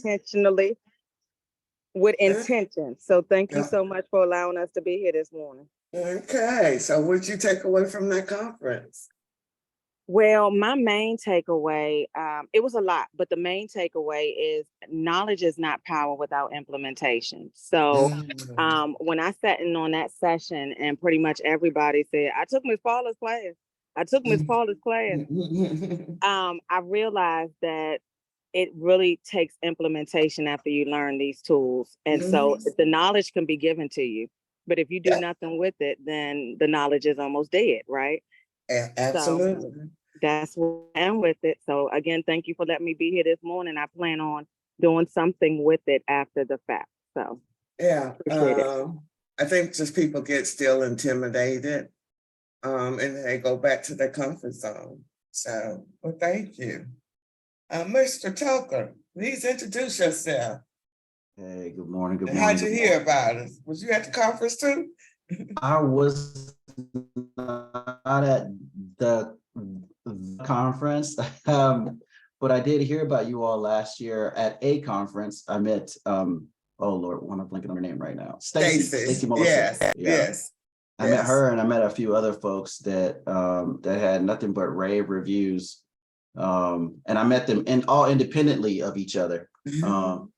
intentionally with intention. So thank you Yeah. so much for allowing us to be here this morning. Okay, so what did you take away from that conference? Well, my main takeaway, it was a lot, but the main takeaway is knowledge is not power without implementation. So when I sat in on that session and pretty much everybody said, I took Miss Paula's class. I took Miss Paula's class. I realized that it really takes implementation after you learn these tools. And so the knowledge can be given to you, but if you do nothing with it, then the knowledge is almost dead, right? Absolutely. So that's what I'm with it. So again, thank you for letting me be here this morning. I plan on doing something with it after the fact. So yeah, appreciate it. I think just people get still intimidated, and they go back to their comfort zone. So, well, thank you. Mr. Toker, please introduce yourself. Hey, good morning. Good morning. How'd you hear about us? Was you at the conference too? I was not at the conference, but I did hear about you all last year at a conference. I met, oh Lord, I'm blanking on her name right now. Stacy Melissa. Yes. I met her, and I met a few other folks that that had nothing but rave reviews. And I met them all independently of each other. You know,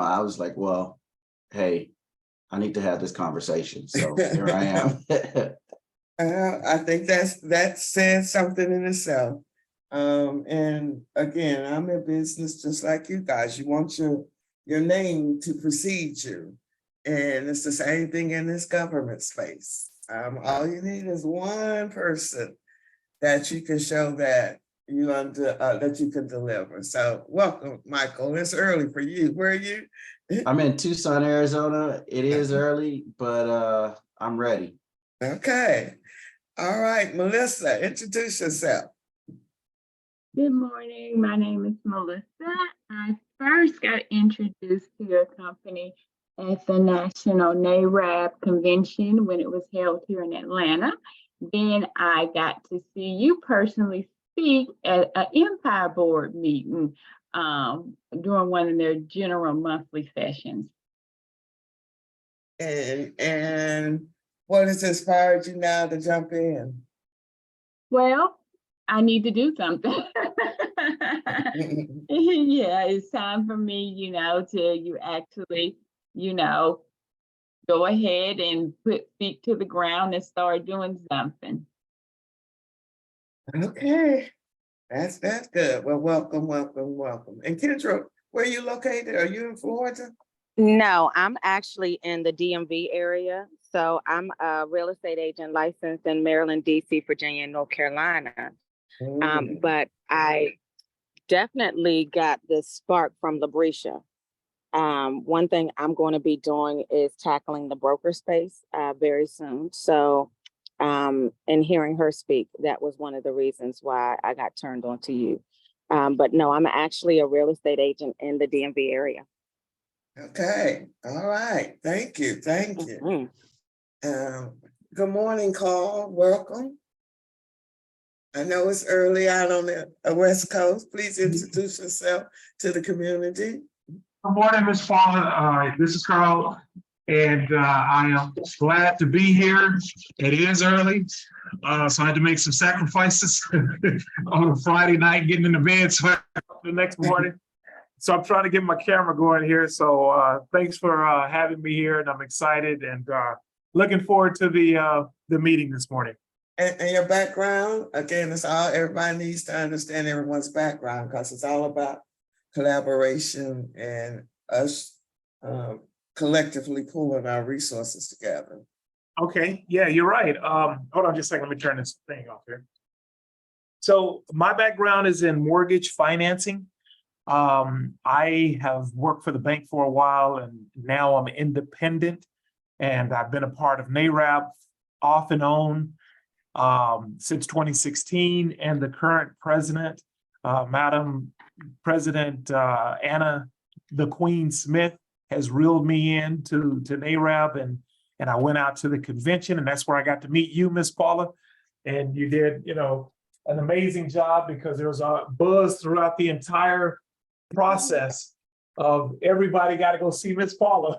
I was like, well, hey, I need to have this conversation. So here I am. I think that says something in itself. And again, I'm in business just like you guys. You want your name to precede you. And it's the same thing in this government space. All you need is one person that you can show that that you can deliver. So welcome, Michael. It's early for you. Where are you? I'm in Tucson, Arizona. It is early, but I'm ready. Okay. All right, Melissa, introduce yourself. Good morning. My name is Melissa. I first got introduced to your company at the National NARAB convention when it was held here in Atlanta. Then I got to see you personally speak at an Empire Board meeting during one of their general monthly sessions. And what has inspired you now to jump in? Well, I need to do something. Yeah, it's time for me, to actually, go ahead and put feet to the ground and start doing something. Okay, that's good. Well, welcome. And Kendra, where are you located? Are you in Florida? No, I'm actually in the DMV area. So I'm a real estate agent licensed in Maryland, DC, Virginia, and North Carolina. But I definitely got this spark from Labrisha. One thing I'm going to be doing is tackling the broker space very soon. So and hearing her speak, that was one of the reasons why I got turned on to you. But no, I'm actually a real estate agent in the DMV area. Okay. All right. Thank you. Good morning, Carl. Welcome. I know it's early out on the West Coast. Please introduce yourself to the community. Good morning, Ms. Paula. This is Carl, and I am glad to be here. It is early, so I had to make some sacrifices on a Friday night, getting into bed so the next morning. So I'm trying to get my camera going here. So thanks for having me here, and I'm excited and looking forward to the meeting this morning. And your background, again, it's all, everybody needs to understand everyone's background because it's all about collaboration and us collectively pulling our resources together. Okay, yeah, you're right. Hold on just a second, let me turn this thing off here. So my background is in mortgage financing. I have worked for the bank for a while, and now I'm independent, and I've been a part of NARAB off and on since 2016, and the current president, Madam President Anna the Queen Smith, has reeled me in to NARAB, and I went out to the convention, and that's where I got to meet you, Miss Paula, and you did, an amazing job because there was a buzz throughout the entire process of everybody got to go see Miss Paula.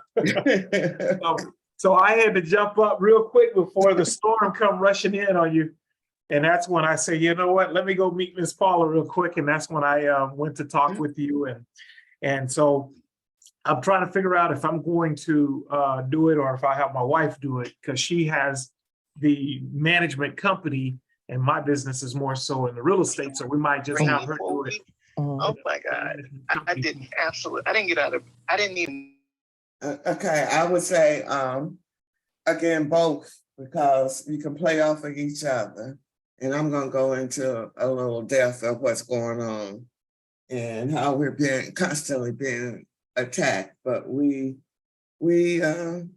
So I had to jump up real quick before the storm come rushing in on you. And that's when I say, you know what, let me go meet Miss Paula real quick. And that's when I went to talk with you. And so I'm trying to figure out if I'm going to do it or if I have my wife do it, because she has the management company and my business is more so in the real estate. So we might just have her do it. Oh my God. I didn't even. Okay, I would say, again, both, because you can play off of each other. And I'm gonna go into a little depth of what's going on and how we're constantly being attacked. But we know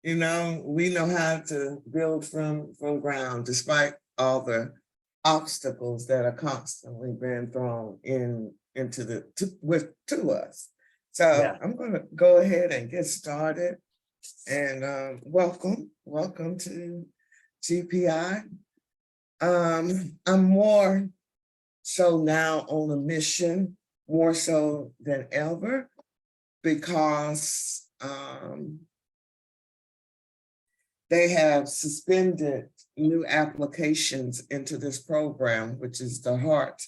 how to build from ground despite all the obstacles that are constantly being thrown to us. So yeah. I'm going to go ahead and get started. And welcome to GPI. I'm more so now on a mission, more so than ever, because they have suspended new applications into this program, which is the heart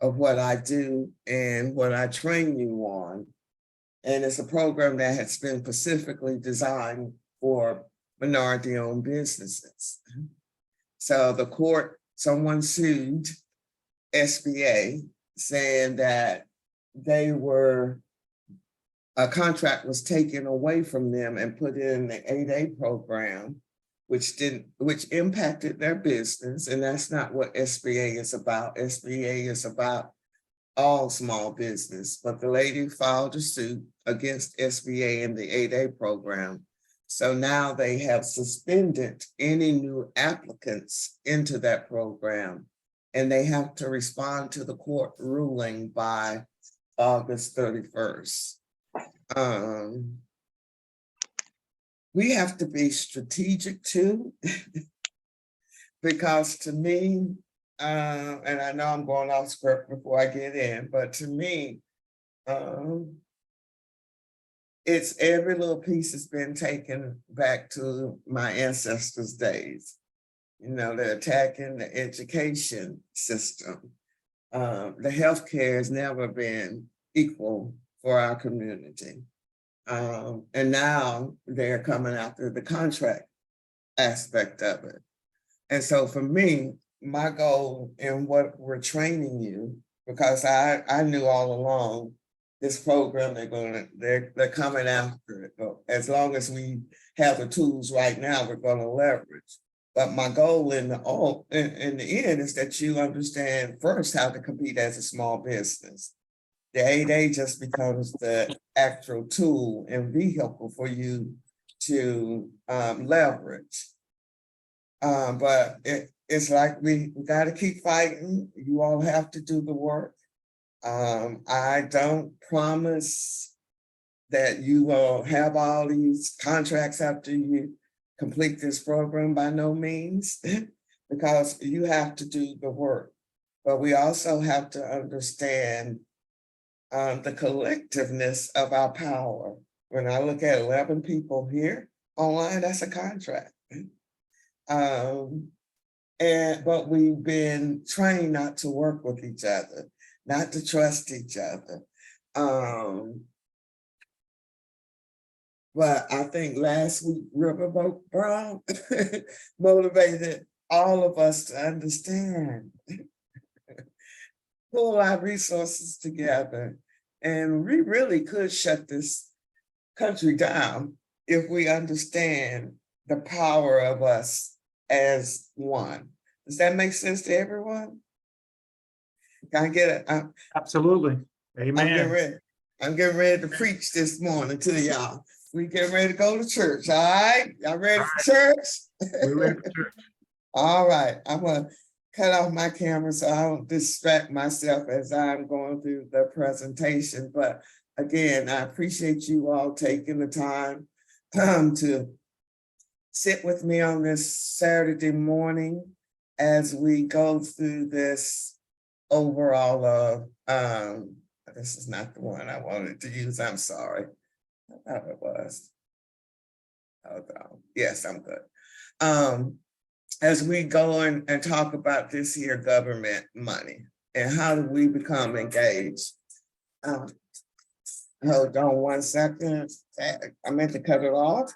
of what I do and what I train you on. And it's a program that has been specifically designed for minority-owned businesses. So the court, someone sued SBA saying that a contract was taken away from them and put in the 8A program, which impacted their business. And that's not what SBA is about. SBA is about all small business, but the lady filed a suit against SBA in the 8A program. So now they have suspended any new applicants into that program, and they have to respond to the court ruling by August 31st. We have to be strategic too, because to me, and I know I'm going off script before I get in, but to me, it's every little piece has been taken back to my ancestors' days. They're attacking the education system. The healthcare has never been equal for our community. And now they're coming after the contract aspect of it. And so for me, my goal in what we're training you, because I knew all along this program, they're coming after it. As long as we have the tools right now, we're going to leverage. But my goal in the end is that you understand first how to compete as a small business. The 8A just becomes the actual tool and vehicle for you to leverage. But it's like we got to keep fighting. You all have to do the work. I don't promise that you will have all these contracts after you complete this program, by no means, because you have to do the work. But we also have to understand the collectiveness of our power. When I look at 11 people here online, that's a contract. But we've been trained not to work with each other, not to trust each other. But I think last week, Riverboat Brown motivated all of us to understand, pull our resources together, and we really could shut this country down if we understand the power of us as one. Does that make sense to everyone? Can I get it? Absolutely. Amen. I'm getting ready to preach this morning to y'all. We getting ready to go to church, all right? Y'all ready for church? We're ready for church. All right, I'm gonna cut off my camera so I don't distract myself as I'm going through the presentation. But again, I appreciate you all taking the time to sit with me on this Saturday morning. as we go through this overall of, this is not the one I wanted to use, I'm sorry. I thought it was. Hold on. Yes, I'm good. As we go and talk about this here government money and how do we become engaged? Hold on 1 second. I meant to cut it off.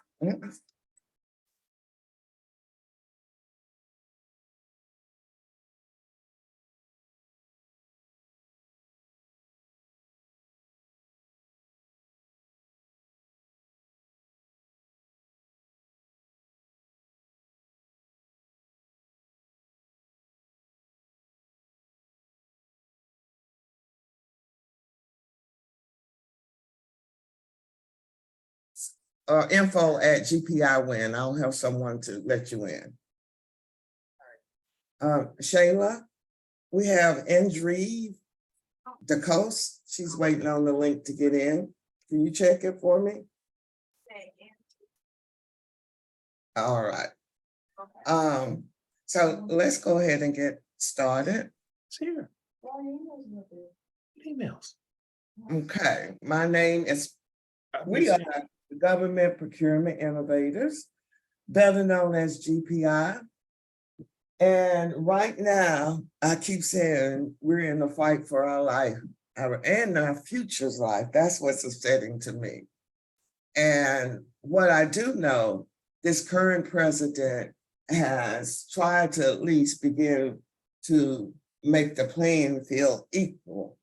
Info at GPI win. I'll have someone to let you in. Shayla, we have Andree DeCoste. She's waiting on the link to get in. Can you check it for me? All right. So let's go ahead and get started. It's here. Emails. Okay, my name is, we are the Government Procurement Innovators, better known as GPI. And right now, I keep saying we're in a fight for our life and our future's life. That's what's upsetting to me. And what I do know, this current president has tried to at least begin to make the playing field equal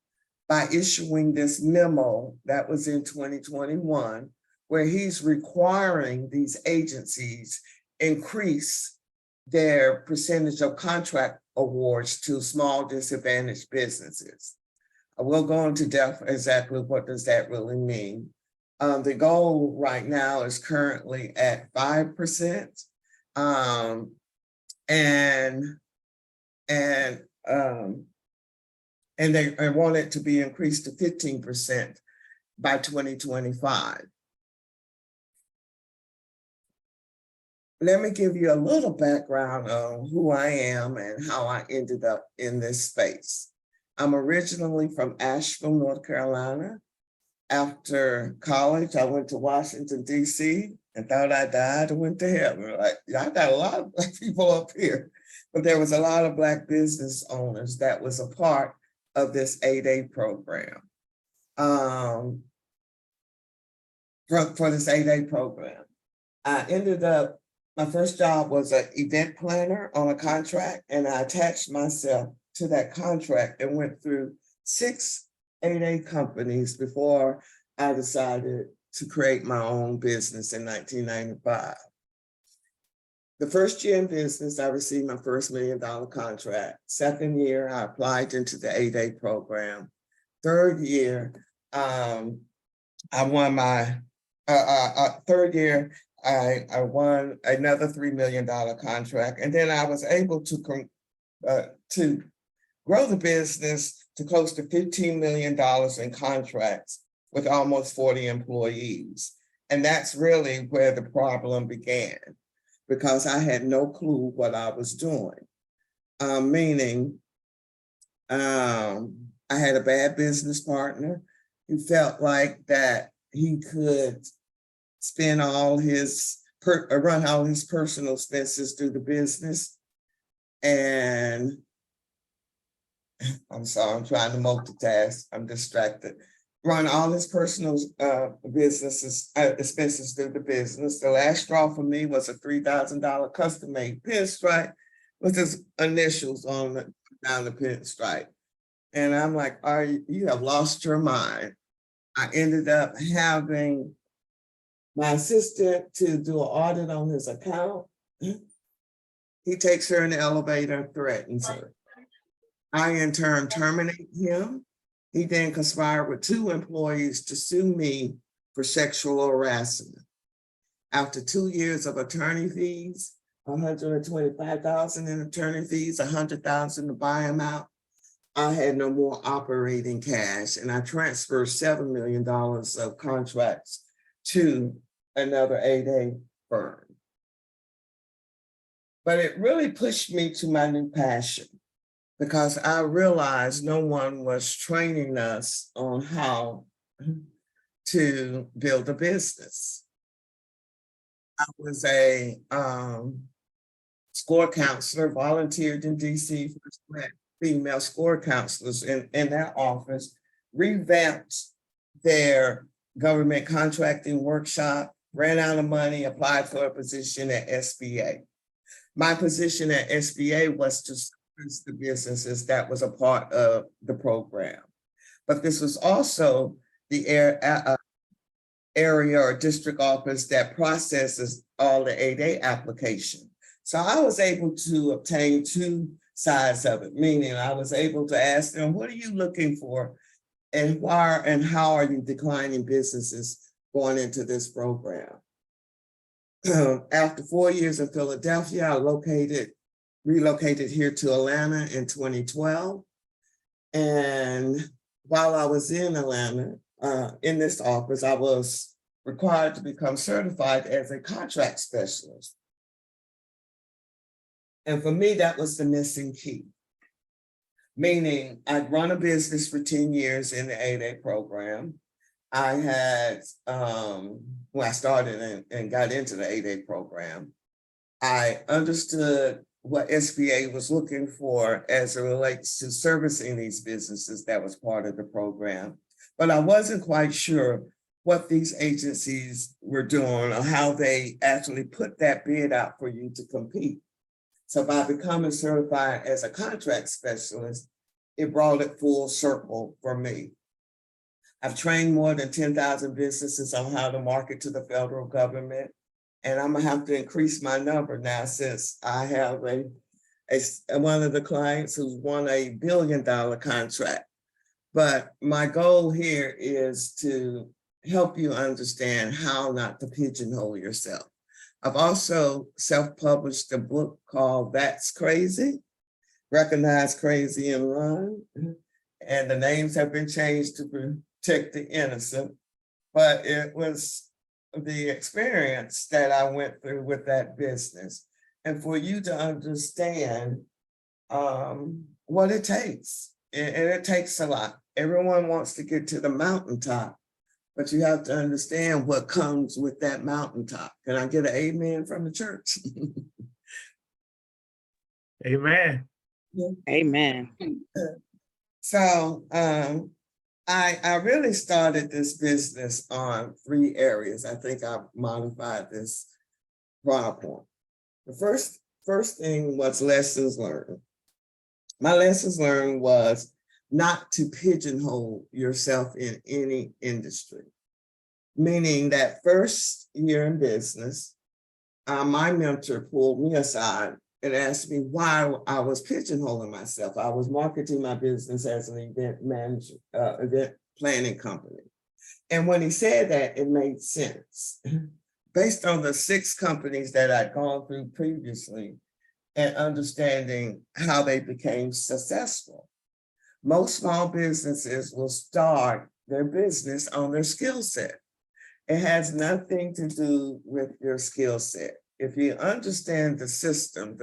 by issuing this memo that was in 2021, where he's requiring these agencies increase their percentage of contract awards to small disadvantaged businesses. I will go into depth exactly what does that really mean. The goal right now is currently at 5%, and they want it to be increased to 15% by 2025. Let me give you a little background on who I am and how I ended up in this space. I'm originally from Asheville, North Carolina. After college, I went to Washington, D.C. and thought I died and went to heaven. Like, I got a lot of Black people up here, but there was a lot of Black business owners that was a part of this 8A program. For this 8A program, I ended up, my first job was an event planner on a contract, and I attached myself to that contract and went through 6 8A companies before I decided to create my own business in 1995. The first year in business, I received my first $1 million contract. Second year, I applied into the 8A program. Third year, I won my, third year, I won another $3 million contract. And then I was able to grow the business to close to $15 million in contracts with almost 40 employees. And that's really where the problem began, because I had no clue what I was doing. Meaning, I had a bad business partner who felt like that he could spend all his, run all his personal expenses through the business. And I'm sorry, I'm trying to multitask, I'm distracted. Run all his personal expenses through the business. The last straw for me was a $3,000 custom-made pinstripe with his initials on down the pinstripe. And I'm like, you have lost your mind. I ended up having my assistant to do an audit on his account. He takes her in the elevator and threatens her. I in turn terminate him. He then conspired with 2 employees to sue me for sexual harassment. After 2 years of attorney fees, $125,000 in attorney fees, $100,000 to buy him out, I had no more operating cash, and I transferred $7 million of contracts to another 8A firm. But it really pushed me to my new passion because I realized no one was training us on how to build a business. I was a score counselor, volunteered in DC, first met female score counselors in that office, revamped their government contracting workshop, ran out of money, applied for a position at SBA. My position at SBA was to service the businesses that was a part of the program. But this was also the area or district office that processes all the 8A application. So I was able to obtain two sides of it, meaning I was able to ask them, what are you looking for? And why and how are you declining businesses going into this program? After 4 years in Philadelphia, I relocated here to Atlanta in 2012. And while I was in Atlanta, in this office, I was required to become certified as a contract specialist. And for me, that was the missing key. Meaning I'd run a business for 10 years in the 8A program. I had, when I started and got into the 8A program, I understood what SBA was looking for as it relates to servicing these businesses that was part of the program. But I wasn't quite sure what these agencies were doing or how they actually put that bid out for you to compete. So by becoming certified as a contract specialist, it brought it full circle for me. I've trained more than 10,000 businesses on how to market to the federal government. And I'm gonna have to increase my number now since I have one of the clients who's won $1 billion contract. But my goal here is to help you understand how not to pigeonhole yourself. I've also self-published a book called That's Crazy, Recognize Crazy and Run. And the names have been changed to protect the innocent. But it was the experience that I went through with that business. And for you to understand what it takes. And it takes a lot. Everyone wants to get to the mountaintop, but you have to understand what comes with that mountaintop. Can I get an amen from the church? Amen. Amen. So I really started this business on 3 areas. I think I've modified this PowerPoint. The first thing was lessons learned. My lessons learned was not to pigeonhole yourself in any industry. Meaning that first year in business, my mentor pulled me aside and asked me why I was pigeonholing myself. I was marketing my business as an event manager, event planning company. And when he said that, it made sense. Based on the 6 companies that I'd gone through previously and understanding how they became successful. Most small businesses will start their business on their skill set. It has nothing to do with your skill set. If you understand the system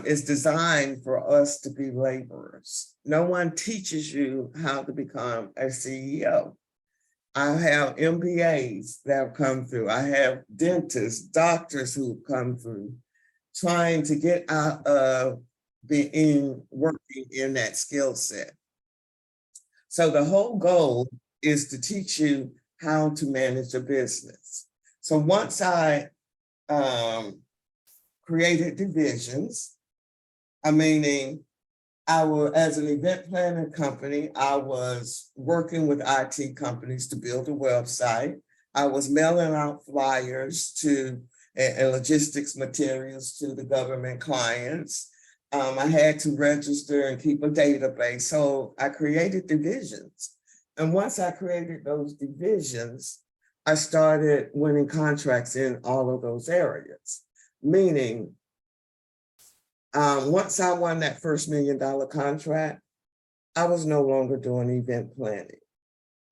is designed for us to be laborers. No one teaches you how to become a CEO. I have MBAs that have come through. I have dentists, doctors who've come through trying to get out of working in that skill set. So the whole goal is to teach you how to manage a business. So once I created divisions, meaning as an event planning company, I was working with IT companies to build a website. I was mailing out flyers and logistics materials to the government clients. I had to register and keep a database. So I created divisions. And once I created those divisions, I started winning contracts in all of those areas. Meaning, once I won that first $1 million contract, I was no longer doing event planning.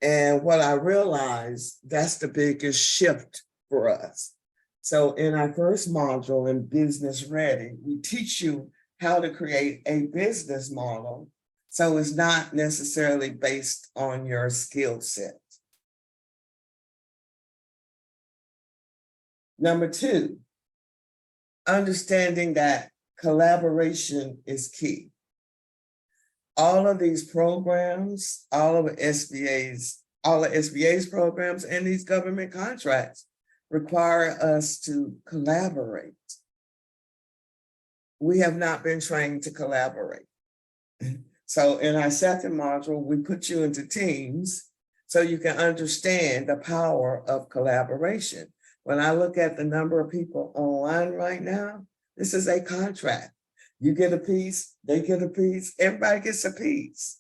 And what I realized, that's the biggest shift for us. So in our first module in Business Ready, we teach you how to create a business model. So it's not necessarily based on your skill set. Number 2, understanding that collaboration is key. All of these programs, all of SBA's programs and these government contracts require us to collaborate. We have not been trained to collaborate. So in our second module, we put you into teams so you can understand the power of collaboration. When I look at the number of people online right now, this is a contract. You get a piece, they get a piece, everybody gets a piece.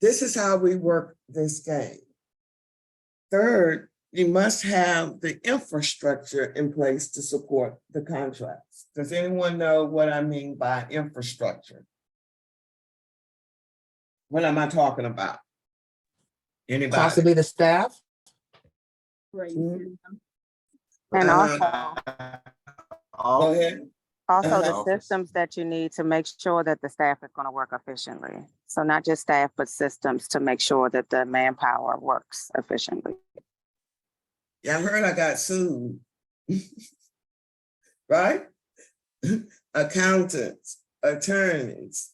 This is how we work this game. Third, you must have the infrastructure in place to support the contracts. Does anyone know what I mean by infrastructure? What am I talking about? Anybody? Possibly the staff. Mhm. And Go ahead. also the Office. systems that you need to make sure that the staff is going to work efficiently. So not just staff, but systems to make sure that the manpower works efficiently. Yeah, I heard I got sued. Right? Accountants, attorneys,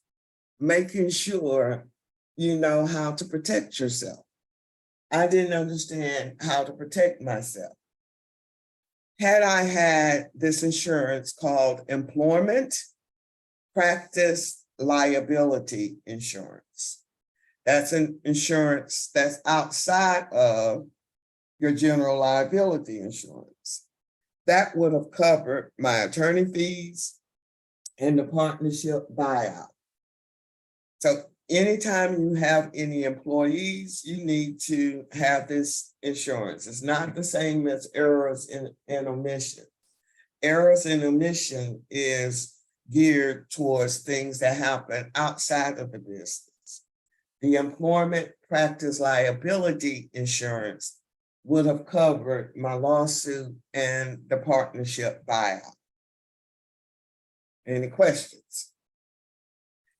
making sure you know how to protect yourself. I didn't understand how to protect myself. Had I had this insurance called employment practice liability insurance, that's an insurance that's outside of your general liability insurance. That would have covered my attorney fees and the partnership buyout. So anytime you have any employees, you need to have this insurance. It's not the same as errors and omission. Errors and omission is geared towards things that happen outside of the business. The employment practice liability insurance would have covered my lawsuit and the partnership buyout. Any questions?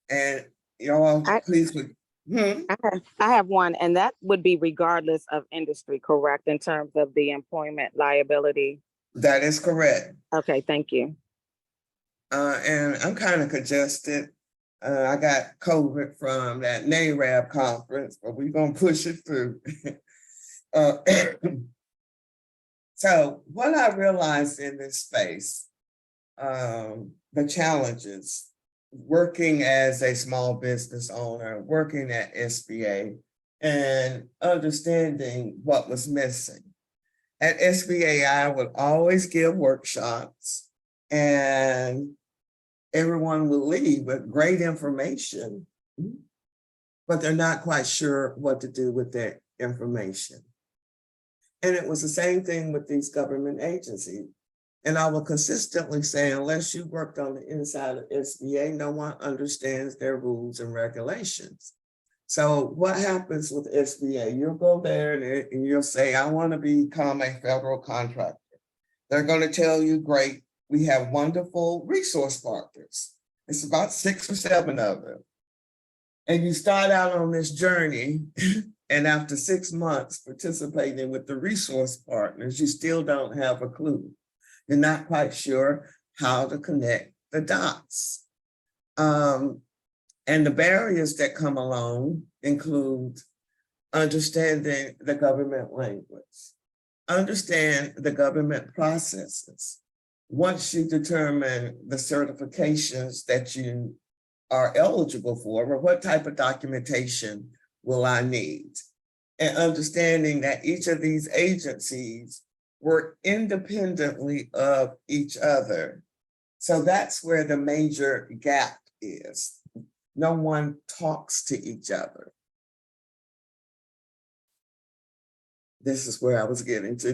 And y'all, please. I have one, and that would be regardless of industry, correct, in terms of the employment liability? That is correct. Okay, thank you. And I'm kind of congested. I got COVID from that NARAB conference, but we're gonna push it through. So what I realized in this space, the challenges, working as a small business owner, working at SBA, and understanding what was missing. At SBA, I would always give workshops and everyone will leave with great information, but they're not quite sure what to do with that information. And it was the same thing with these government agencies. And I will consistently say, unless you worked on the inside of SBA, no one understands their rules and regulations. So what happens with SBA? You'll go there and you'll say, I want to become a federal contractor. They're going to tell you, great, we have wonderful resource partners. It's about 6 or 7 of them. And you start out on this journey, and after 6 months participating with the resource partners, you still don't have a clue. You're not quite sure how to connect the dots. And the barriers that come along include understanding the government language, understand the government processes. Once you determine the certifications that you are eligible for, or what type of documentation will I need? And understanding that each of these agencies work independently of each other. So that's where the major gap is. No one talks to each other. This is where I was getting to.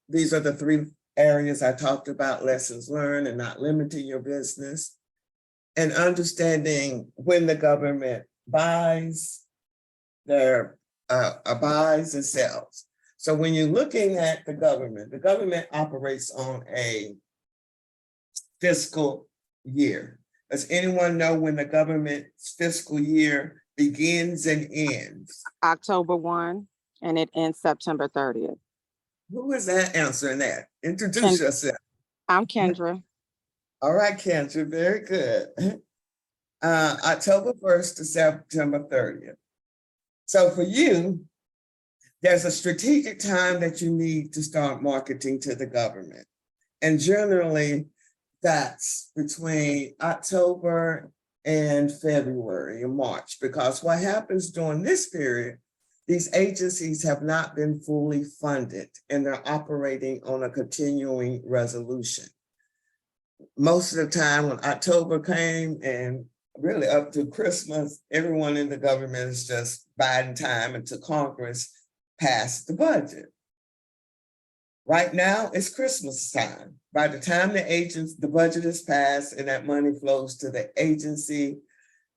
These are the 3 areas I talked about: lessons learned and not limiting your business, and understanding when the government buys and sells. So when you're looking at the government operates on a fiscal year. Does anyone know when the government's fiscal year begins and ends? October 1, and it ends September 30th. Who is that answering that? Introduce And yourself. I'm Kendra. All right, Kendra, very good. October 1st to September 30th. So for you, there's a strategic time that you need to start marketing to the government. And generally, that's between October and February and March, because what happens during this period, these agencies have not been fully funded and they're operating on a continuing resolution. Most of the time when October came and really up to Christmas, everyone in the government is just biding time until Congress passed the budget. Right now, it's Christmas time. By the time the budget is passed and that money flows to the agency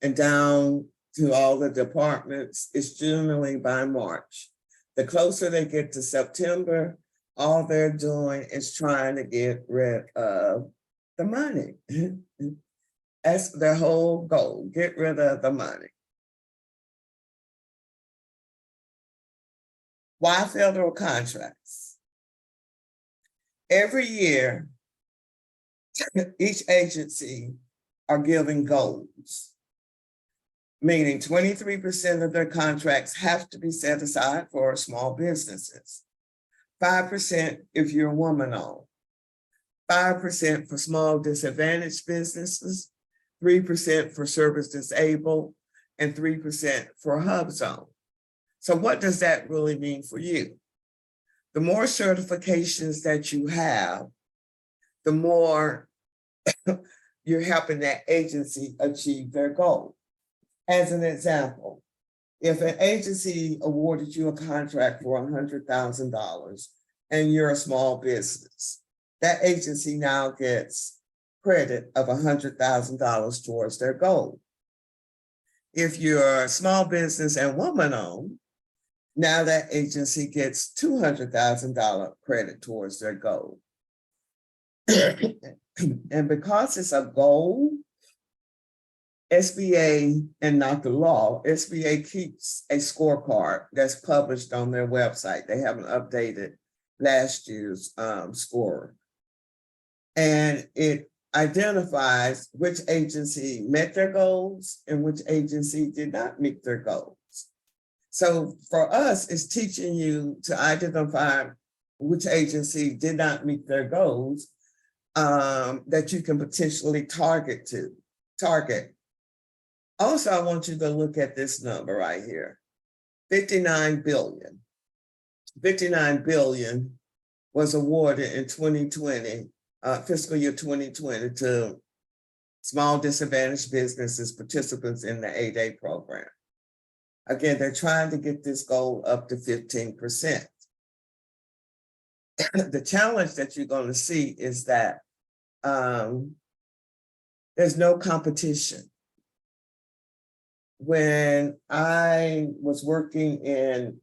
and down to all the departments, it's generally by March. The closer they get to September, all they're doing is trying to get rid of the money. That's their whole goal, get rid of the money. Why federal contracts? Every year, each agency are giving goals, meaning 23% of their contracts have to be set aside for small businesses, 5% if you're woman-owned, 5% for small disadvantaged businesses, 3% for service disabled, and 3% for hub zone. So what does that really mean for you? The more certifications that you have, the more you're helping that agency achieve their goal. As an example, if an agency awarded you a contract for $100,000 and you're a small business, that agency now gets credit of $100,000 towards their goal. If you're a small business and woman-owned, now that agency gets $200,000 credit towards their goal. And because it's a goal, SBA and not the law, SBA keeps a scorecard that's published on their website. They haven't updated last year's score. And it identifies which agency met their goals and which agency did not meet their goals. So for us, it's teaching you to identify which agency did not meet their goals that you can potentially target. Also, I want you to look at this number right here, 59 billion. 59 billion was awarded in 2020, fiscal year 2020 to small disadvantaged businesses, participants in the 8A program. Again, they're trying to get this goal up to 15%. The challenge that you're going to see is that there's no competition. When I was working in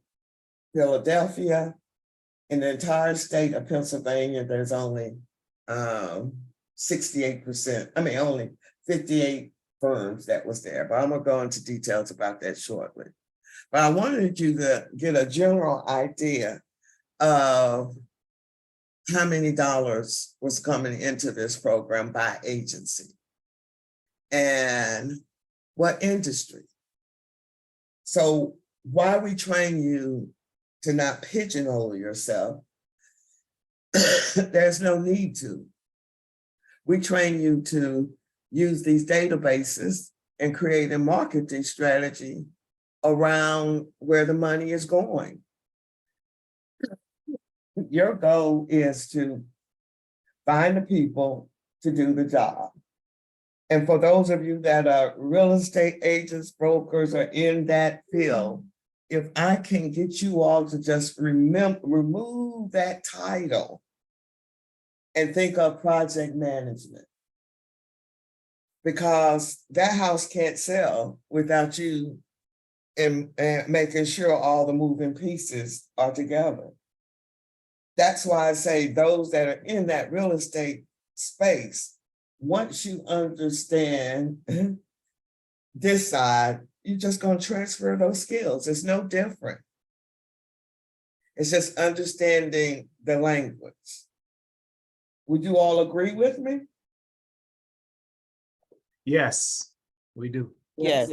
Philadelphia, in the entire state of Pennsylvania, there's only 68%, only 58 firms that was there, but I'm gonna go into details about that shortly. But I wanted you to get a general idea of how many dollars was coming into this program by agency and what industry. So why we train you to not pigeonhole yourself, there's no need to. We train you to use these databases and create a marketing strategy around where the money is going. Your goal is to find the people to do the job. And for those of you that are real estate agents, brokers, or in that field, if I can get you all to just remove that title and think of project management, because that house can't sell without you and making sure all the moving pieces are together. That's why I say those that are in that real estate space, once you understand this side, you're just going to transfer those skills. It's no different. It's just understanding the language. Would you all agree with me? Yes, we do. Yes.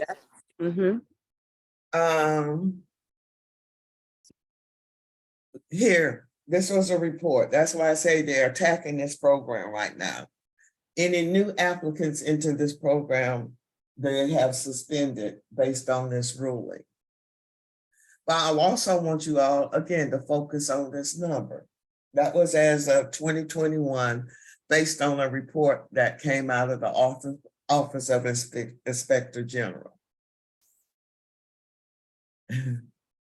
Mm-hmm. Here, this was a report. That's why I say they're attacking this program right now. Any new applicants into this program, they have suspended based on this ruling. But I also want you all, again, to focus on this number. That was as of 2021, based on a report that came out of the Office of Inspector General.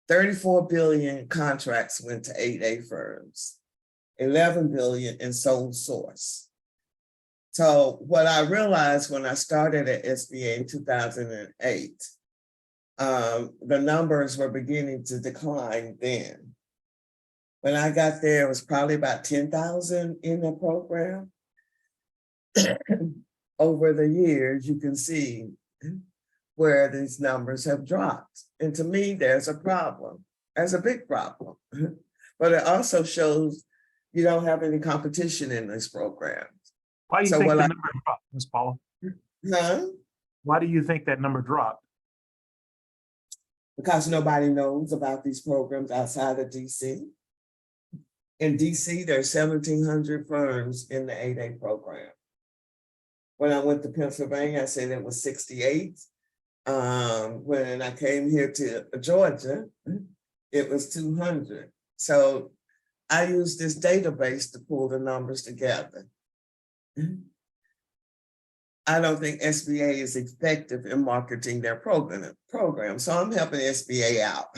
34 billion contracts went to 8A firms, 11 billion in sole source. So what I realized when I started at SBA in 2008, the numbers were beginning to decline then. When I got there, it was probably about 10,000 in the program. Over the years, you can see where these numbers have dropped. And to me, there's a problem. There's a big problem. But it also shows you don't have any competition in this program. Why do you think the number dropped, Ms. Paula? Huh? Why do you think that number dropped? Because nobody knows about these programs outside of DC. In DC, there's 1,700 firms in the 8A program. When I went to Pennsylvania, I said it was 68. When I came here to Georgia, it was 200. So I used this database to pull the numbers together. I don't think SBA is effective in marketing their program. So I'm helping SBA out.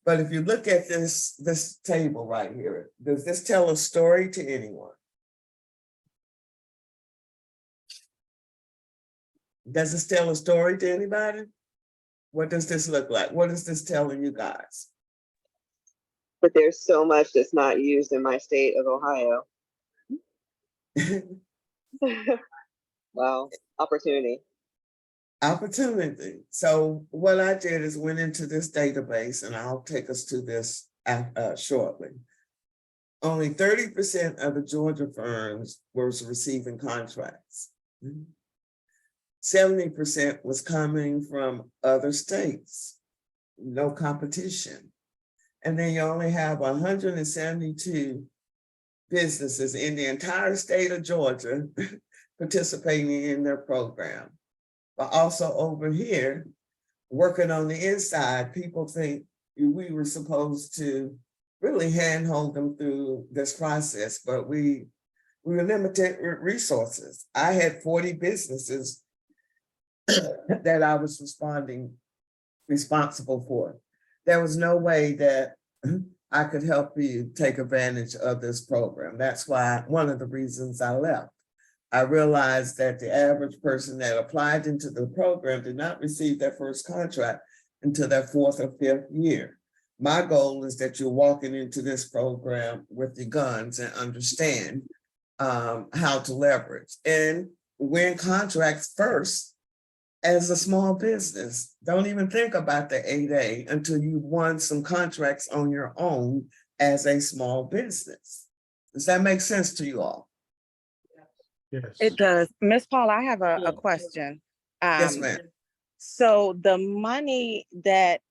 But if you look at this table right here, does this tell a story to anyone? Does this tell a story to anybody? What does this look like? What is this telling you guys? But there's so much that's not used in my state of Ohio. Wow, opportunity. Opportunity. So what I did is went into this database, and I'll take us to this shortly. Only 30% of the Georgia firms was receiving contracts. 70% was coming from other states, no competition. And then you only have 172 businesses in the entire state of Georgia participating in their program. But also over here, working on the inside, people think we were supposed to really handhold them through this process, but we were limited with resources. I had 40 businesses that I was responsible for. There was no way that I could help you take advantage of this program. That's why one of the reasons I left. I realized that the average person that applied into the program did not receive their first contract until their 4th or 5th year. My goal is that you're walking into this program with your guns and understand how to leverage and win contracts first as a small business. Don't even think about the 8A until you've won some contracts on your own as a small business. Does that make sense to you all? Yes. It does. Ms. Paul, I have a question. Yes, ma'am. So the money that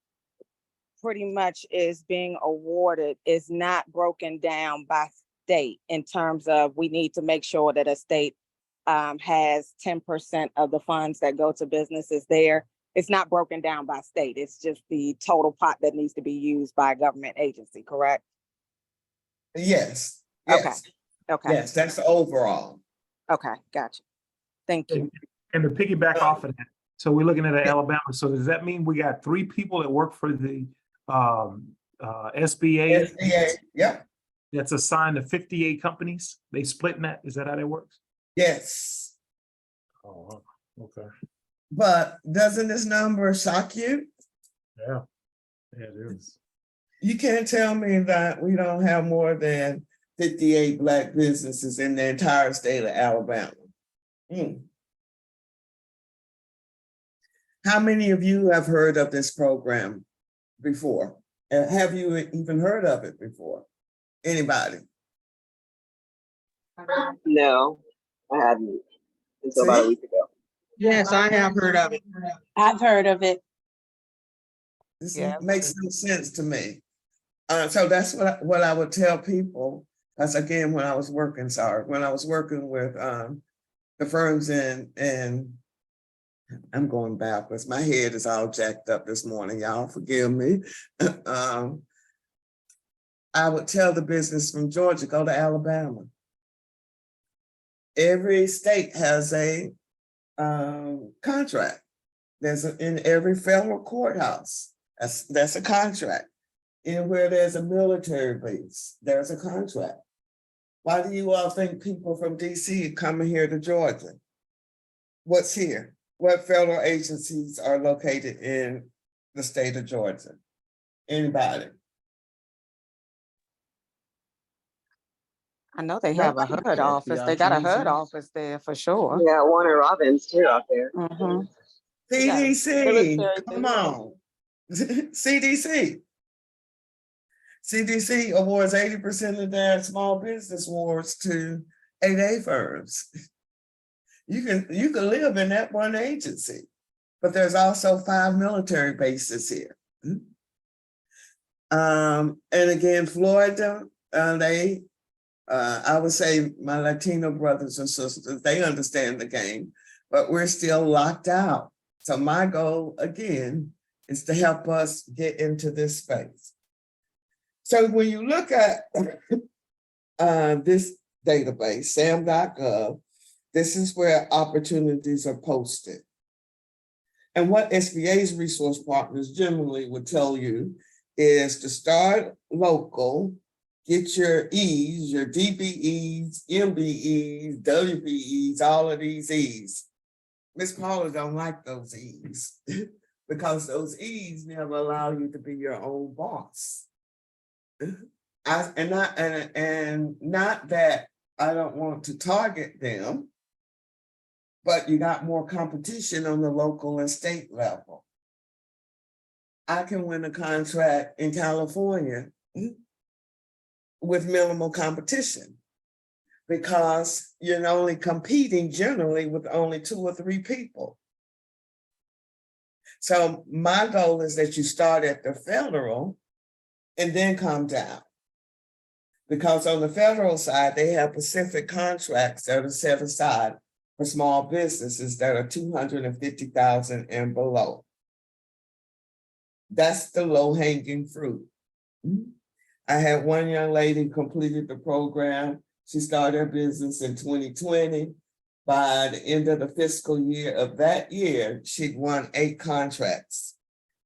pretty much is being awarded is not broken down by state in terms of we need to make sure that a state has 10% of the funds that go to businesses there. It's not broken down by state. It's just the total pot that needs to be used by a government agency, correct? Yes. Okay. Yes. Okay. Yes, that's the overall. Okay. Gotcha. Thank you. And to piggyback off of that, so we're looking at Alabama. So does that mean we got 3 people that work for the SBA? SBA, yep. That's assigned to 58 companies? They split in that? Is that how that works? Yes. Oh, okay. But doesn't this number shock you? Yeah, it is. You can't tell me that we don't have more than 58 Black businesses in the entire state of Alabama. How many of you have heard of this program before? Have you even heard of it before? Anybody? No, I hadn't until about a week ago. Yes, I have heard of it. I've heard of it. This Yeah. makes no sense to me. So that's what I would tell people. Because again, when I was working with the firms and I'm going backwards. My head is all jacked up this morning. Y'all forgive me. I would tell the business from Georgia, go to Alabama. Every state has a contract. In every federal courthouse, that's a contract. Anywhere there's a military base, there's a contract. Why do you all think people from DC coming here to Georgia? What's here? What federal agencies are located in the state of Georgia? Anybody? I know they have a HUD office. They got a HUD office there for sure. Yeah, Warner Robins too out there. Mhm. CDC, come on. CDC awards 80% of their small business awards to 8A firms. You can live in that one agency, but there's also 5 military bases here. And again, Florida, I would say my Latino brothers and sisters, they understand the game, but we're still locked out. So my goal, again, is to help us get into this space. So when you look at this database, sam.gov, this is where opportunities are posted. And what SBA's resource partners generally would tell you is to start local, get your E's, your DBEs, MBEs, WBEs, all of these E's. Miss Paula don't like those E's because those E's never allow you to be your own boss. Not that I don't want to target them, but you got more competition on the local and state level. I can win a contract in California with minimal competition because you're only competing generally with only 2 or 3 people. So my goal is that you start at the federal and then come down. Because on the federal side, they have specific contracts that are set aside for small businesses that are 250,000 and below. That's the low-hanging fruit. I had one young lady completed the program. She started her business in 2020. By the end of the fiscal year of that year, she'd won 8 contracts.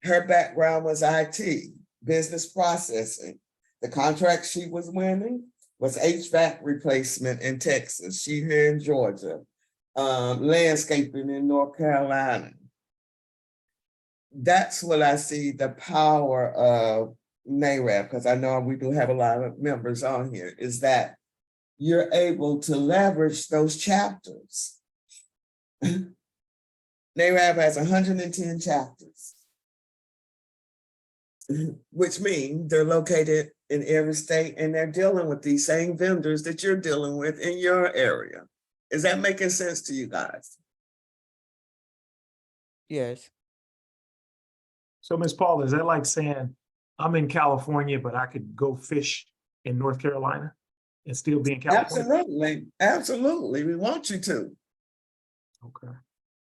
Her background was IT, business processing. The contract she was winning was HVAC replacement in Texas. She here in Georgia, landscaping in North Carolina. That's what I see the power of NARAB, because I know we do have a lot of members on here, is that you're able to leverage those chapters. NARAB has 110 chapters, which means they're located in every state and they're dealing with these same vendors that you're dealing with in your area. Is that making sense to you guys? Yes. So Ms. Paul, is that like saying I'm in California, but I could go fish in North Carolina and still be in California? Absolutely, absolutely. We want you to. Okay.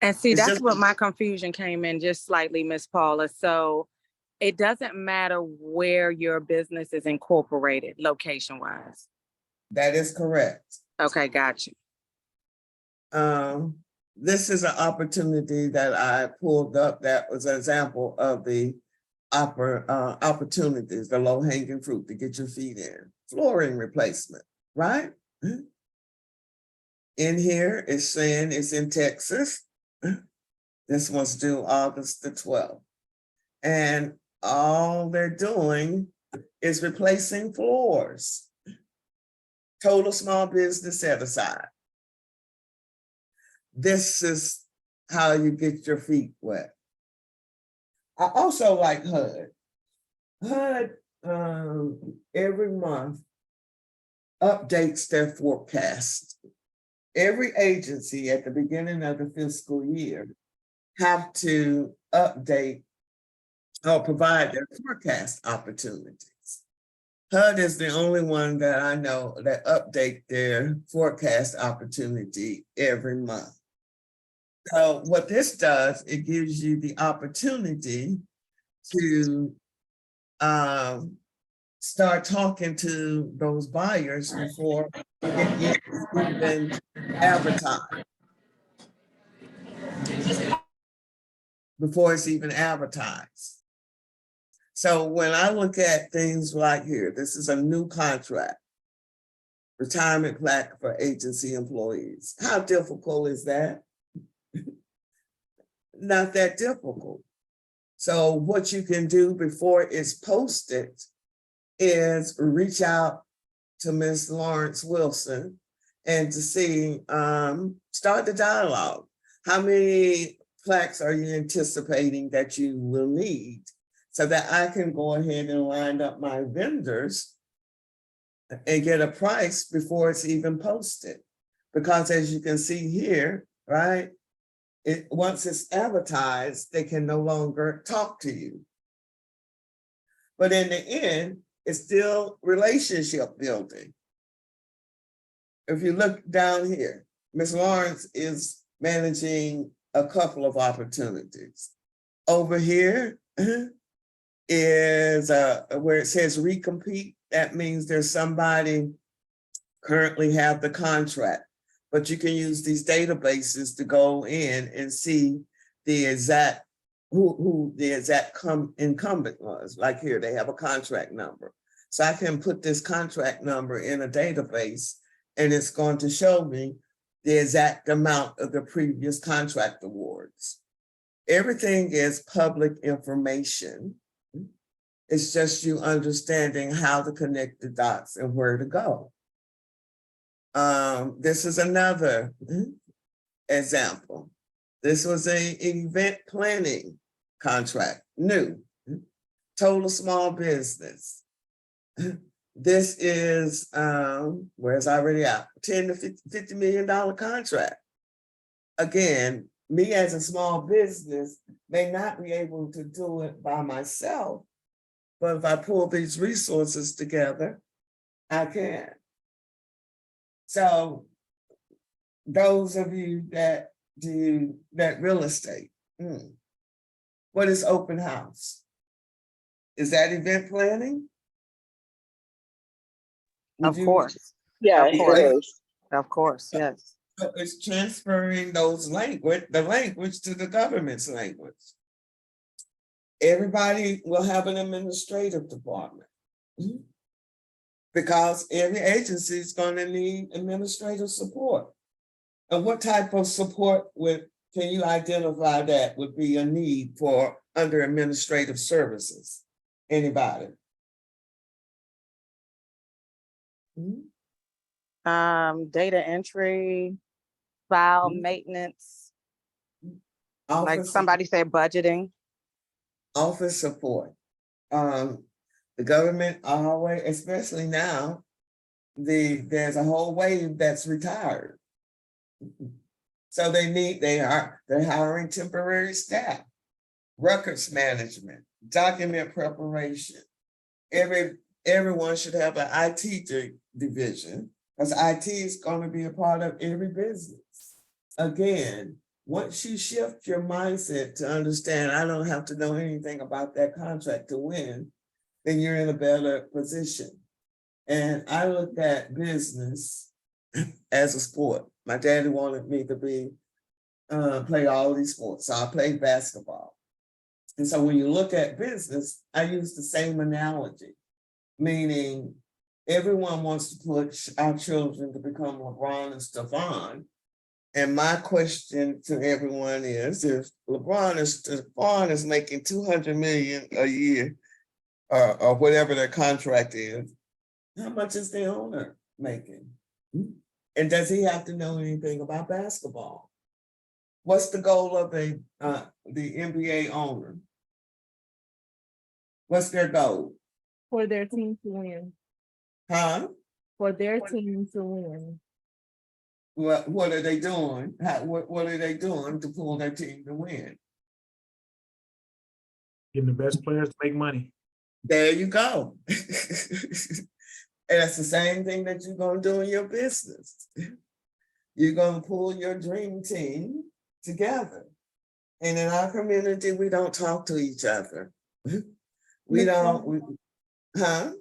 And see, It's that's just- what my confusion came in just slightly, Miss Paula. So it doesn't matter where your business is incorporated location-wise. That is correct. Okay, got you. This is an opportunity that I pulled up that was an example of the opportunities, the low-hanging fruit to get your feet in. Flooring replacement, right? In here, it's saying it's in Texas. This one's due August the 12th. And all they're doing is replacing floors. Total small business set aside. This is how you get your feet wet. I also like HUD. HUD every month updates their forecast. Every agency at the beginning of the fiscal year have to update or provide their forecast opportunities. HUD is the only one that I know that update their forecast opportunity every month. So what this does, it gives you the opportunity to start talking to those buyers before it is even advertised. Before it's even advertised. So when I look at things like here, this is a new contract, retirement plaque for agency employees. How difficult is that? Not that difficult. So what you can do before it's posted is reach out to Ms. Lawrence Wilson and to see, start the dialogue. How many plaques are you anticipating that you will need so that I can go ahead and line up my vendors and get a price before it's even posted? Because as you can see here, right, once it's advertised, they can no longer talk to you. But in the end, it's still relationship building. If you look down here, Ms. Lawrence is managing a couple of opportunities. Over here is where it says recompete. That means there's somebody currently have the contract, but you can use these databases to go in and see the exact who the exact incumbent was. Like here, they have a contract number. So I can put this contract number in a database and it's going to show me the exact amount of the previous contract awards. Everything is public information. It's just you understanding how to connect the dots and where to go. This is another example. This was an event planning contract, new, total small business. This is, where it's already out, $10 to $50 million contract. Again, me as a small business may not be able to do it by myself, but if I pull these resources together, I can. So those of you that do that real estate, what is open house? Is that event planning? Of course. Yeah, Of course. it is. Of course, yes. So it's transferring those the language to the government's language. Everybody will have an administrative department. Because every agency is going to need administrative support. And what type of support can you identify that would be a need for under administrative services? Anybody? Data entry, file maintenance, like Office, somebody said, budgeting. office support. The government always, especially now, there's a whole wave that's retired. So they're hiring temporary staff, records management, document preparation. Everyone should have an IT division because IT is going to be a part of every business. Again, once you shift your mindset to understand, I don't have to know anything about that contract to win, then you're in a better position. And I looked at business as a sport. My daddy wanted me to play all these sports. So I played basketball. And so when you look at business, I use the same analogy, meaning everyone wants to push our children to become LeBron and Stephon. And my question to everyone is, if LeBron and Stephon is making $200 million a year, or whatever their contract is, how much is the owner making? And does he have to know anything about basketball? What's the goal of the NBA owner? What's their goal? For their team to win. Huh? For their team to win. What are they doing? What are they doing to pull their team to win? Getting the best players to make money. There you go. And that's the same thing that you're going to do in your business. You're going to pull your dream team together. And in our community, we don't talk to each other. Huh?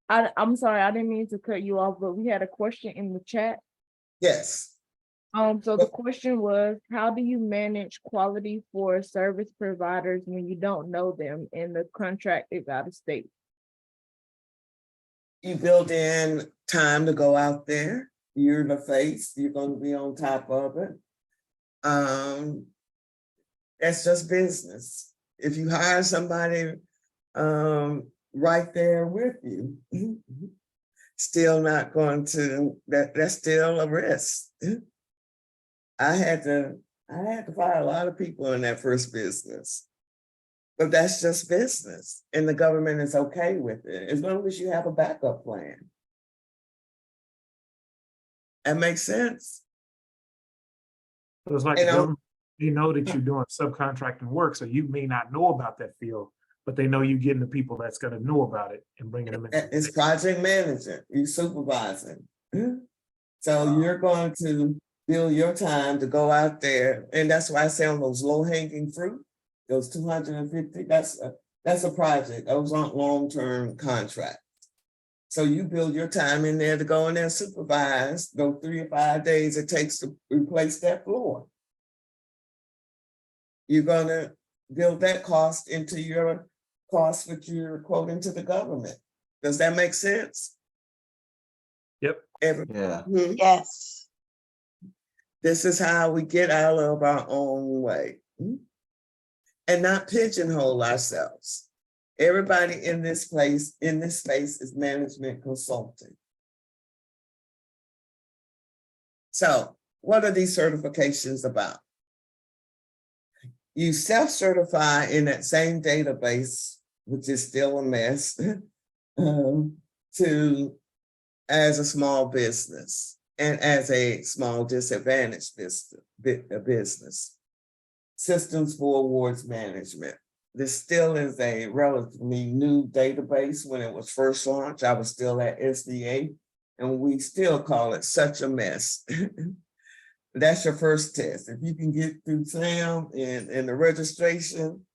I'm sorry, I didn't mean to cut you off, but we had a question in the chat. Yes. So the question was, how do you manage quality for service providers when you don't know them and the contract is out of state? You build in time to go out there. You're the face. You're going to be on top of it. That's just business. If you hire somebody right there with you, still not going to. That's still a risk. I had to fire a lot of people in that first business. But that's just business, and the government is okay with it as long as you have a backup plan. That makes sense. So it's like You the know- government, they know that you're doing subcontracting work, so you may not know about that field, but they know you're getting the people that's going to know about it and bringing them in. It's project management, you supervising. So you're going to build your time to go out there, and that's why I say on those low-hanging fruit, those 250, that's a project. Those aren't long-term contracts. So you build your time in there to go in there and supervise those 3 or 5 days it takes to replace that floor. You're gonna build that cost into your cost which you're quoting to the government. Does that make sense? Yep. Yeah. Yes. This is how we get out of our own way. And not pigeonhole ourselves. Everybody in this space is management consulting. So what are these certifications about? You self-certify in that same database, which is still a mess, as a small business and as a small disadvantaged business. Systems for awards management. This still is a relatively new database. When it was first launched, I was still at SDA, and we still call it such a mess. That's your first test. If you can get through SAM and the registration,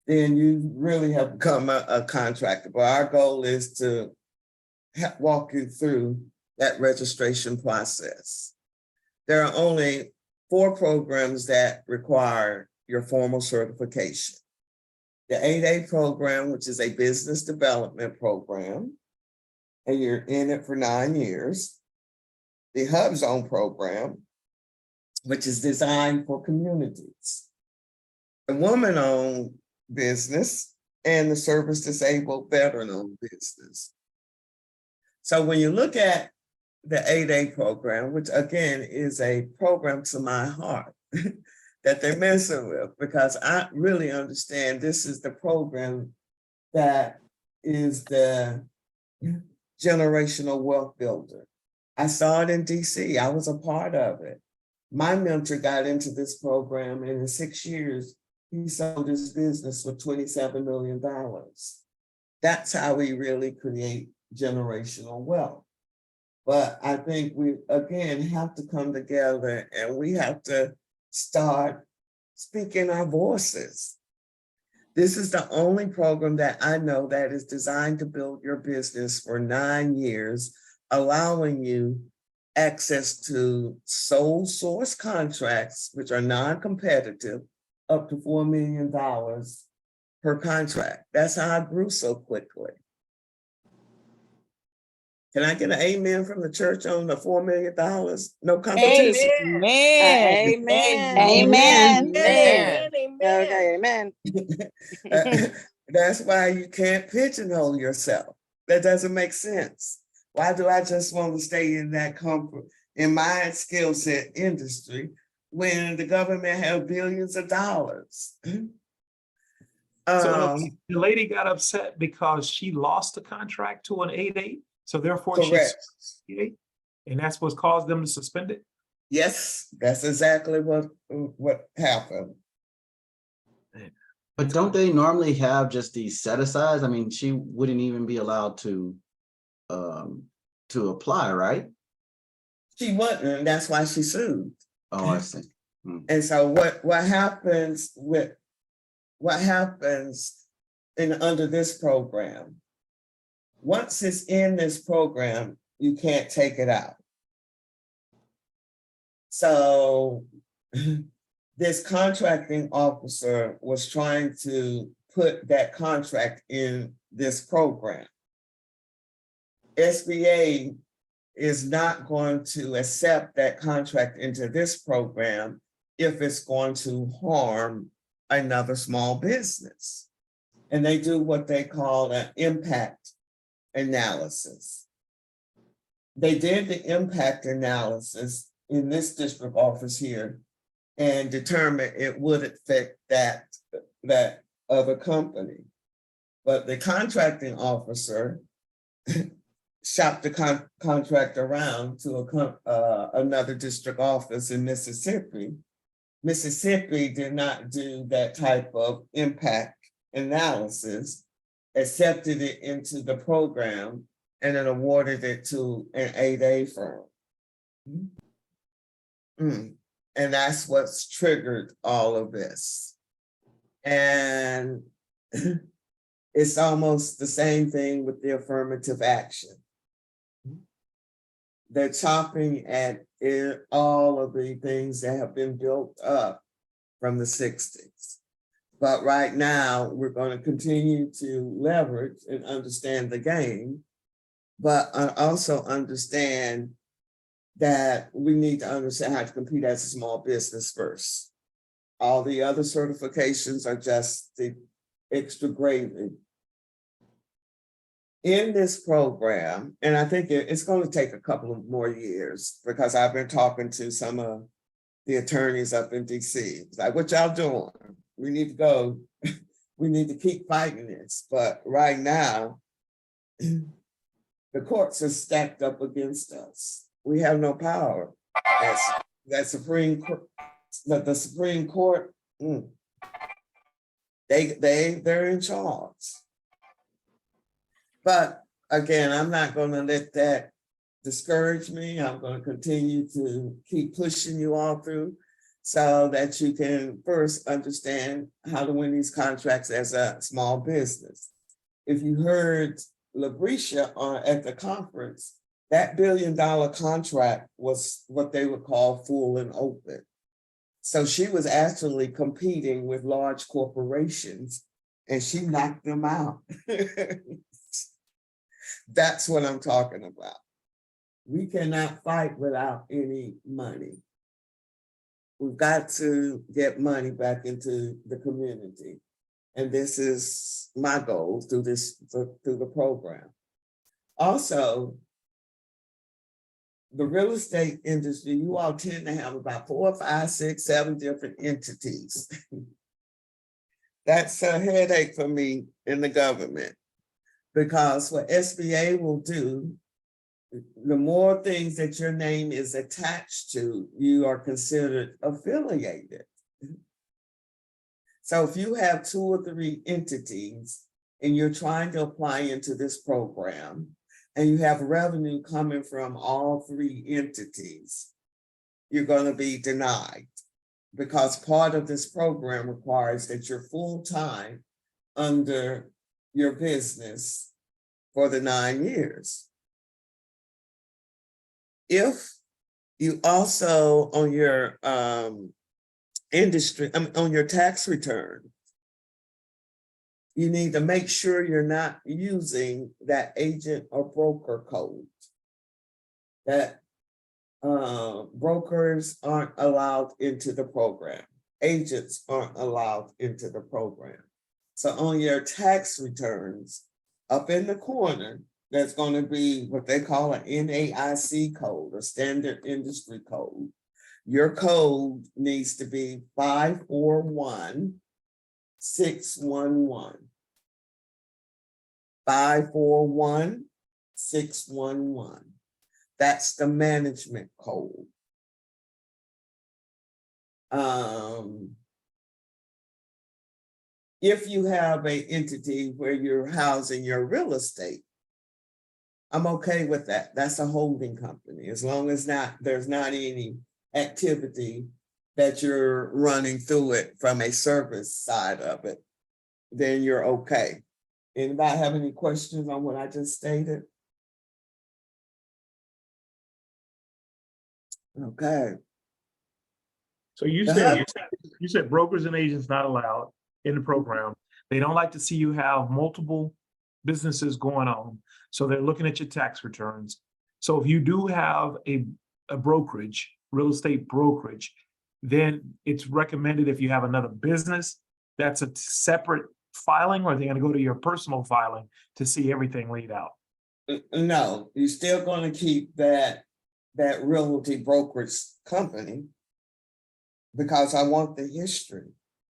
then you really have become a contractor. But our goal is to walk you through that registration process. There are only 4 programs that require your formal certification. The 8A program, which is a business development program, and you're in it for 9 years. The Hub Zone program, which is designed for communities. The woman-owned business and the service disabled veteran-owned business. So when you look at the 8A program, which again is a program to my heart that they're messing with, because I really understand this is the program that is the generational wealth builder. I saw it in DC, I was a part of it. My mentor got into this program, and in 6 years, he sold his business for $27 million. That's how we really create generational wealth. But I think we, again, have to come together and we have to start speaking our voices. This is the only program that I know that is designed to build your business for 9 years, allowing you access to sole source contracts, which are non-competitive, up to $4 million per contract. That's how I grew so quickly. Can I get an amen from the church on the $4 million? No competition. Amen. Amen. Amen. Amen. Okay, amen. That's why you can't pigeonhole yourself. That doesn't make sense. Why do I just want to stay in that comfort, in my skill set industry, when the government have billions of dollars? So the lady got upset because she lost the contract to an 8-8, so therefore she's Correct. 8, and that's what caused them to suspend it. Yes, that's exactly what happened. But don't they normally have just these set asides? I mean, she wouldn't even be allowed to apply, right? She wasn't, and that's why she sued. Oh, I see. And so what happens under this program, once it's in this program, you can't take it out. So this contracting officer was trying to put that contract in this program. SBA is not going to accept that contract into this program if it's going to harm another small business. And they do what they call an impact analysis. They did the impact analysis in this district office here and determined it would affect that other company. But the contracting officer shopped the contract around to another district office in Mississippi. Mississippi did not do that type of impact analysis, accepted it into the program, and then awarded it to an 8A firm. And that's what's triggered all of this. And it's almost the same thing with the affirmative action. They're chopping at all of the things that have been built up from the 60s. But right now, we're going to continue to leverage and understand the game, but also understand that we need to understand how to compete as a small business first. All the other certifications are just the extra gravy. In this program, and I think it's going to take a couple of more years because I've been talking to some of the attorneys up in DC. It's like, what y'all doing? We need to go. We need to keep fighting this. But right now, the courts are stacked up against us. We have no power. That Supreme Court, the Supreme Court, they're in charge. But again, I'm not going to let that discourage me. I'm going to continue to keep pushing you all through so that you can first understand how to win these contracts as a small business. If you heard Labrisha at the conference, that $1 billion contract was what they would call full and open. So she was actually competing with large corporations and she knocked them out. That's what I'm talking about. We cannot fight without any money. We've got to get money back into the community. And this is my goal through the program. Also, the real estate industry, you all tend to have about 4, 5, 6, 7 different entities. That's a headache for me in the government. Because what SBA will do, the more things that your name is attached to, you are considered affiliated. So if you have 2 or 3 entities and you're trying to apply into this program and you have revenue coming from all 3 entities, you're going to be denied because part of this program requires that you're full-time under your business for the 9 years. If you also on your on your tax return, you need to make sure you're not using that agent or broker code. That brokers aren't allowed into the program. Agents aren't allowed into the program. So on your tax returns, up in the corner, there's going to be what they call an NAIC code, a standard industry code. Your code needs to be 541611. 541611. That's the management code. If you have an entity where you're housing your real estate, I'm okay with that. That's a holding company, as long as there's not any activity that you're running through it from a service side of it, then you're okay. Anybody have any questions on what I just stated? Okay. So you said brokers and agents not allowed in the program. They don't like to see you have multiple businesses going on. So they're looking at your tax returns. So if you do have a brokerage, real estate brokerage, then it's recommended if you have another business, that's a separate filing, or they're going to go to your personal filing to see everything laid out. No, you're still going to keep that realty brokerage company, because I want the history.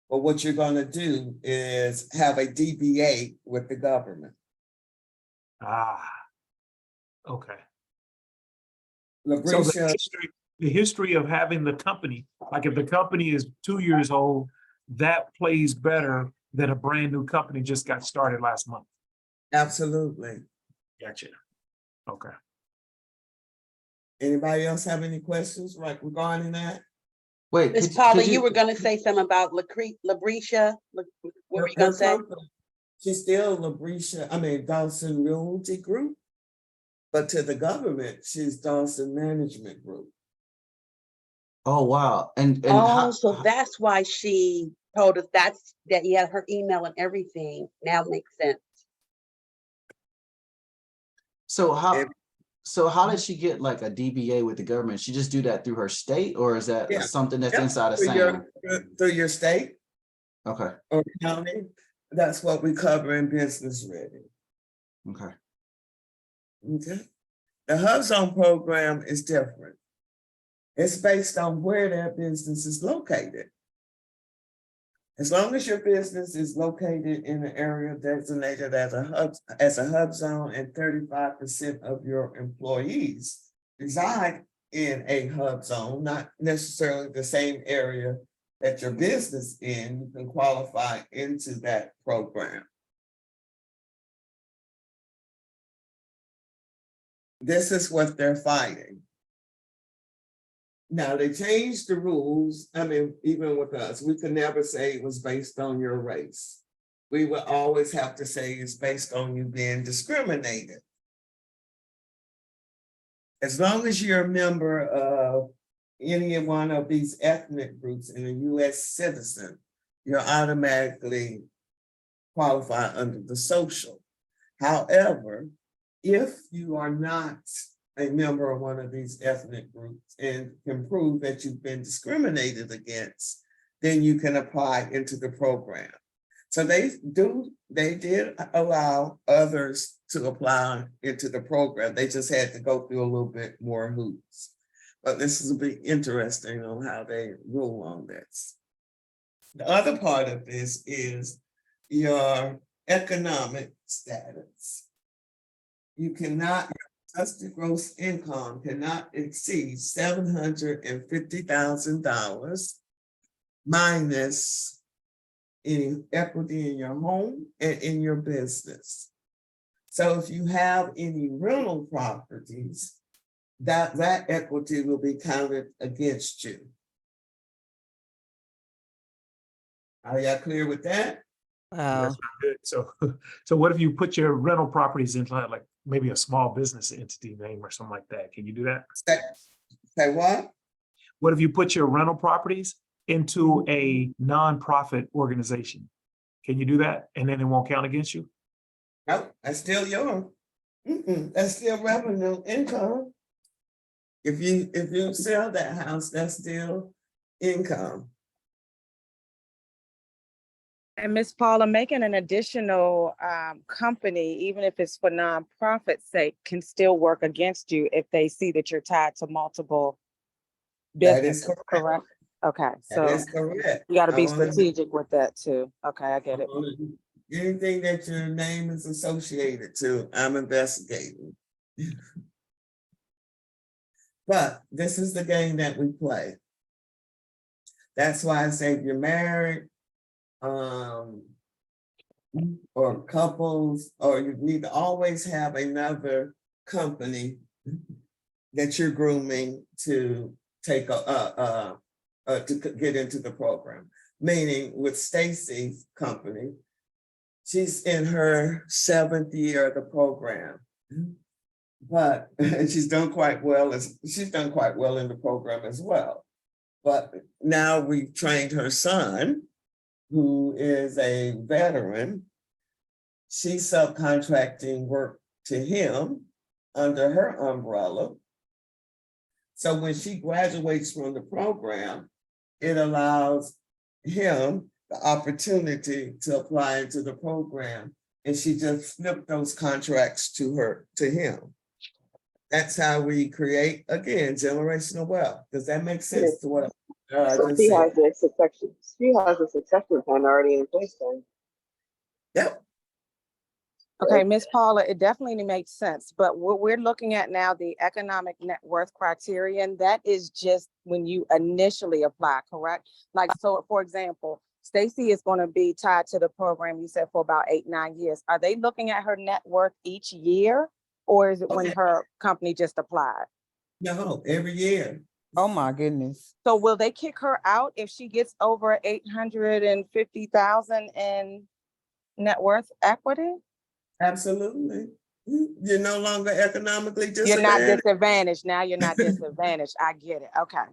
But what you're going to do is have a DBA with the government. Ah, okay. So Labrisha, the history of having the company, like if the company is 2 years old, that plays better than a brand new company just got started last month. absolutely. Gotcha. Okay. Anybody else have any questions regarding that? Wait, Miss could Paula, you you were gonna say something about Labrisha? What were you gonna say? She's still Dawson Realty Group, but to the government, she's Dawson Management Group. Oh, wow. And Oh, how, so that's why she told us that you had her email and everything. Now it makes sense. so how, If- so how did she get like a DBA with the government? She just do that through her state, or is that Yeah. something that's Yep, inside of through SAM? through your state Okay, or county. That's what we cover in Business Ready. okay. Okay. The Hub Zone program is different. It's based on where that business is located. As long as your business is located in an area designated as a hub zone, and 35% of your employees reside in a hub zone, not necessarily the same area that your business in, you can qualify into that program. This is what they're fighting. Now, they changed the rules. Even with us, we could never say it was based on your race. We would always have to say it's based on you being discriminated. As long as you're a member of any one of these ethnic groups and a US citizen, you're automatically qualified under the social. However, if you are not a member of one of these ethnic groups and can prove that you've been discriminated against, then you can apply into the program. So they did allow others to apply into the program. They just had to go through a little bit more hoops. But this will be interesting on how they rule on this. The other part of this is your economic status. You cannot, adjusted gross income cannot exceed $750,000 minus any equity in your home and in your business. So if you have any rental properties, that equity will be counted against you. Are y'all clear with that? That's not good. So what if you put your rental properties into like maybe a small business entity name or something like that? Can you do that? Say what? What if you put your rental properties into a nonprofit organization? Can you do that? And then it won't count against you? No, that's still yours. That's still revenue income. If you sell that house, that's still income. And Ms. Paula, making an additional company, even if it's for nonprofit sake, can still work against you if they see that you're tied to multiple That is businesses, correct. correct? Okay, That so is correct. you got to I be wanna- strategic with that too. Okay, I get it. Anything that your name is associated to, I'm investigating. But this is the game that we play. That's why I say if you're married, or couples, or you need to always have another company that you're grooming to take to get into the program. Meaning with Stacy's company, she's in her 7th year of the program. But and she's done quite well in the program as well. But now we've trained her son, who is a veteran. She's subcontracting work to him under her umbrella. So when she graduates from the program, it allows him the opportunity to apply into the program. And she just flipped those contracts to him. That's how we create, again, generational wealth. Does that make sense to what I So just she said? has a succession plan already in place then. Yep. Okay, Ms. Paula, it definitely makes sense, but what we're looking at now, the economic net worth criterion, that is just when you initially apply, correct? Like, so for example, Stacy is going to be tied to the program, you said, for about 8-9 years. Are they looking at her net worth each year? Or is it when her company just applied? No, every year. Oh, my goodness. So will they kick her out if she gets over 850,000 in net worth equity? Absolutely. You're no longer economically You're not disadvantaged. disadvantaged. Now you're not disadvantaged. I get it. Okay.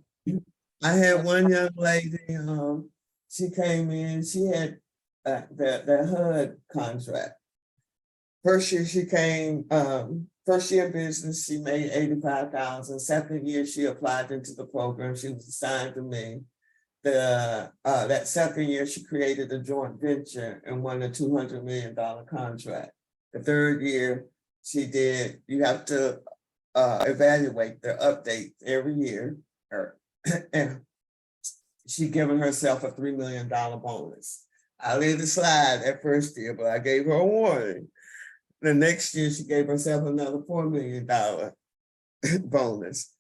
I had one young lady, she came in, she had the HUD contract. First year she came, first year business, she made 85,000. Second year, she applied into the program. She was assigned to me. That second year, she created a joint venture and won a $200 million contract. The third year, you have to evaluate the updates every year. And she given herself a $3 million bonus. I let it slide that first year, but I gave her a warning. The next year, she gave herself another $4 million bonus.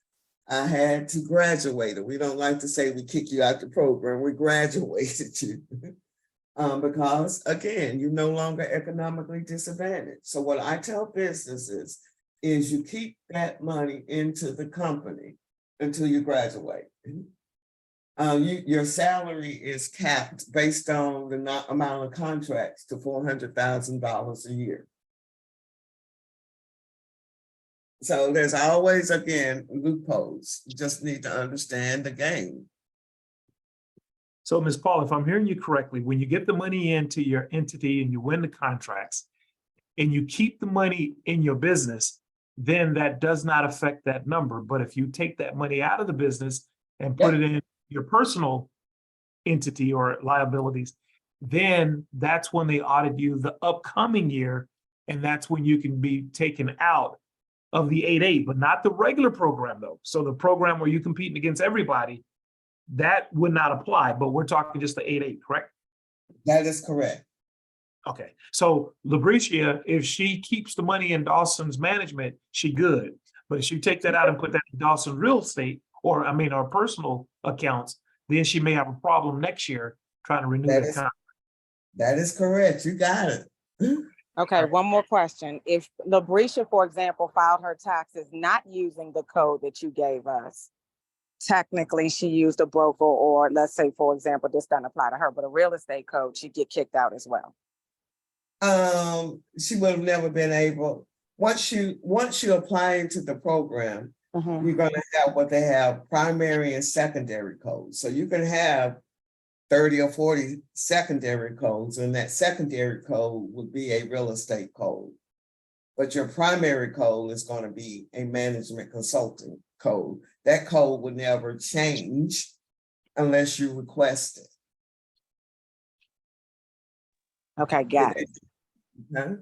I had to graduate her. We don't like to say we kick you out the program. We graduated you. Because again, you're no longer economically disadvantaged. So what I tell businesses is you keep that money into the company until you graduate. Your salary is capped based on the amount of contracts to $400,000 a year. So there's always, again, loopholes. You just need to understand the game. So Ms. Paul, if I'm hearing you correctly, when you get the money into your entity and you win the contracts and you keep the money in your business, then that does not affect that number. But if you take that money out of the business and put it in your personal entity or liabilities, then that's when they audit you the upcoming year. And that's when you can be taken out of the 8-8, but not the regular program though. So the program where you're competing against everybody, that would not apply, but we're talking just the 8-8, correct? That is correct. Okay, so Lubricia, if she keeps the money in Dawson's management, she good. But if you take that out and put that in Dawson real estate, or our personal accounts, then she may have a problem next year trying to renew that contract. That is correct. You got it. Okay, one more question. If Lubricia, for example, filed her taxes not using the code that you gave us, technically she used a broker, or let's say, for example, this doesn't apply to her, but a real estate code, she'd get kicked out as well. She would have never been able, once you apply into the program, you're gonna have what they have, primary and secondary codes. So you can have 30 or 40 secondary codes, and that secondary code would be a real estate code. But your primary code is going to be a management consulting code. That code would never change unless you request it. Okay, got it. Huh?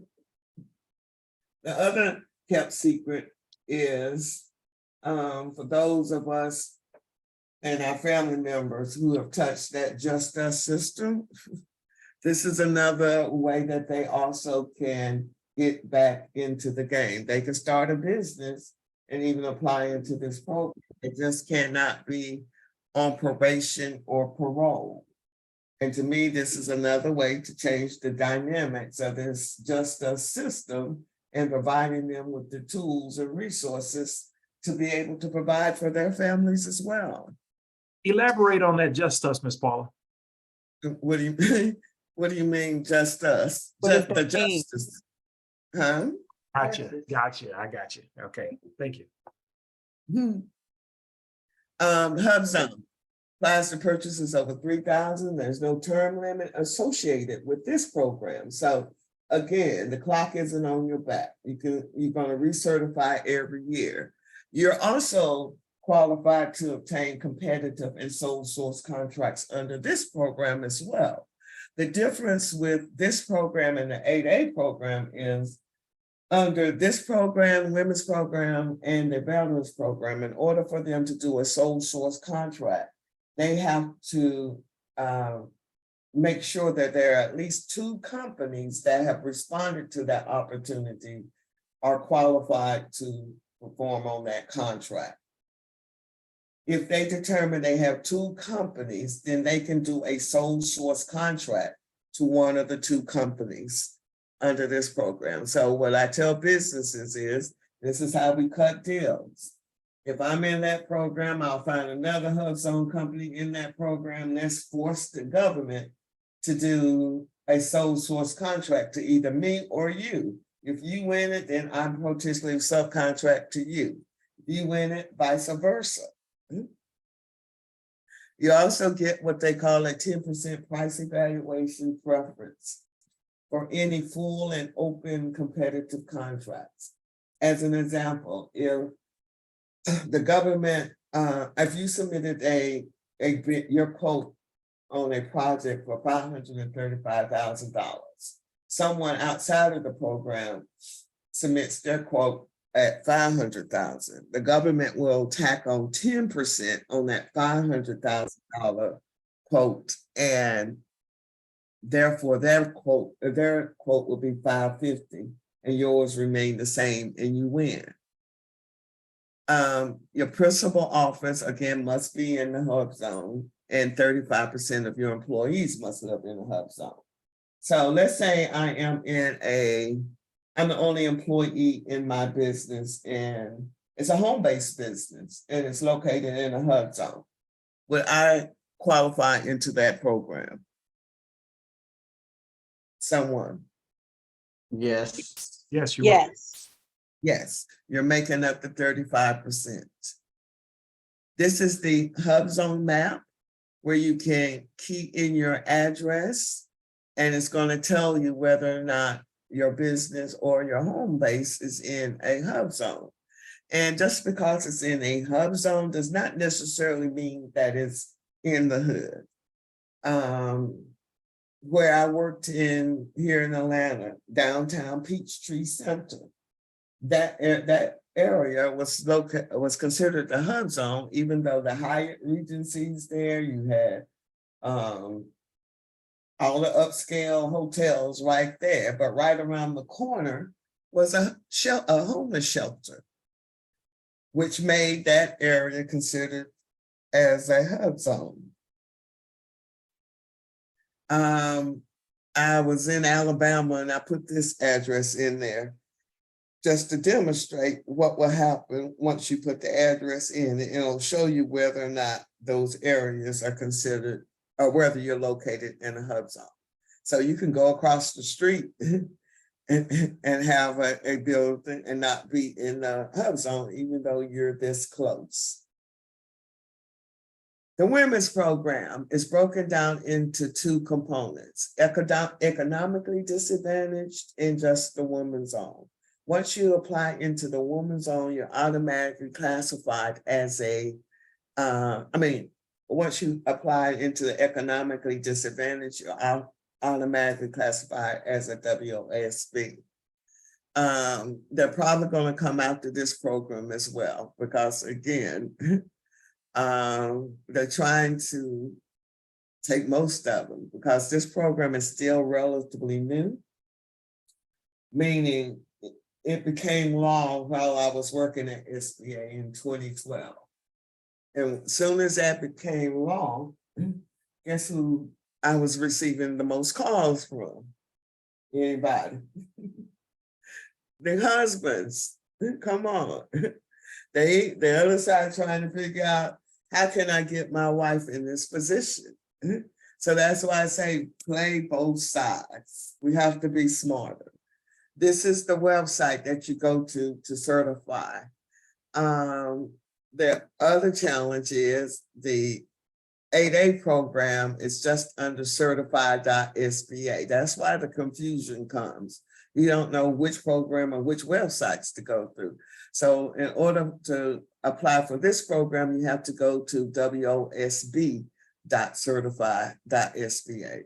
The other kept secret is for those of us and our family members who have touched that Just Us system, this is another way that they also can get back into the game. They can start a business and even apply into this program. It just cannot be on probation or parole. And to me, this is another way to change the dynamics of this Just Us system and providing them with the tools and resources to be able to provide for their families as well. Elaborate on that Just Us, Ms. Paula. What do you mean? What do you mean, just us? What does The that mean? justice. Huh? Gotcha, I got you. Okay, thank you. HubZone applies to purchases over 3,000. There's no term limit associated with this program. So again, the clock isn't on your back. You're going to recertify every year. You're also qualified to obtain competitive and sole source contracts under this program as well. The difference with this program and the 8A program is under this program, women's program, and the veterans program, in order for them to do a sole source contract, they have to make sure that there are at least 2 companies that have responded to that opportunity are qualified to perform on that contract. If they determine they have 2 companies, then they can do a sole source contract to one of the 2 companies under this program. So what I tell businesses is, this is how we cut deals. If I'm in that program, I'll find another HubZone company in that program. Let's force the government to do a sole source contract to either me or you. If you win it, then I'm potentially subcontract to you. If you win it, vice versa. You also get what they call a 10% price evaluation preference for any full and open competitive contracts. As an example, if the government, if you submitted your quote on a project for $535,000, someone outside of the program submits their quote at $500,000, the government will tack on 10% on that $500,000 quote, and therefore their quote will be $550,000, and yours remain the same, and you win. Your principal office again must be in the HubZone, and 35% of your employees must live in the HubZone. So let's say I'm the only employee in my business, and it's a home-based business, and it's located in a HubZone. Would I qualify into that program? Someone? Yes. Yes, you will. Yes. Yes, you're making up the 35%. This is the HubZone map where you can key in your address, and it's going to tell you whether or not your business or your home base is in a HubZone. And just because it's in a HubZone does not necessarily mean that it's in the hood. Where I worked here in Atlanta, downtown Peachtree Center, that area was considered the HubZone, even though the Hyatt Regencies there, you had all the upscale hotels right there, but right around the corner was a homeless shelter, which made that area considered as a HubZone. I was in Alabama, and I put this address in there just to demonstrate what will happen once you put the address in. It'll show you whether or not those areas are considered, or whether you're located in a HubZone. So you can go across the street and have a building and not be in a HubZone, even though you're this close. The women's program is broken down into 2 components: economically disadvantaged and just the woman's zone. Once you apply into the woman's zone, you're automatically classified as once you apply into the economically disadvantaged, you're automatically classified as a WOSB. They're probably going to come after this program as well, because again, they're trying to take most of them, because this program is still relatively new, meaning it became law while I was working at SBA in 2012. And as soon as that became law, guess who I was receiving the most calls from? Anybody? Their husbands. Come on. The other side trying to figure out, how can I get my wife in this position? So that's why I say play both sides. We have to be smarter. This is the website that you go to certify. The other challenge is the 8A program is just under certified.sba. That's why the confusion comes. You don't know which program or which websites to go through. So in order to apply for this program, you have to go to wosb.certify.sba.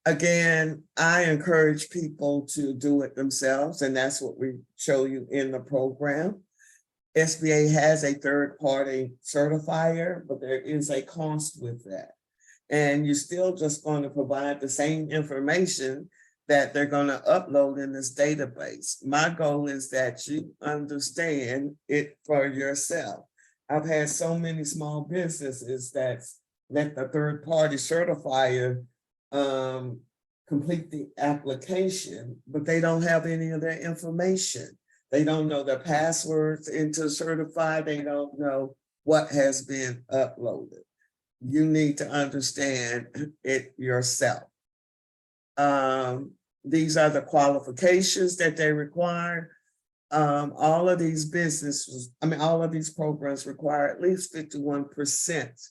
Again, I encourage people to do it themselves, and that's what we show you in the program. SBA has a third-party certifier, but there is a cost with that. And you're still just going to provide the same information that they're going to upload in this database. My goal is that you understand it for yourself. I've had so many small businesses that let the third-party certifier complete the application, but they don't have any of their information. They don't know their passwords into certify. They don't know what has been uploaded. You need to understand it yourself. These are the qualifications that they require. All of these businesses, all of these programs require at least 51%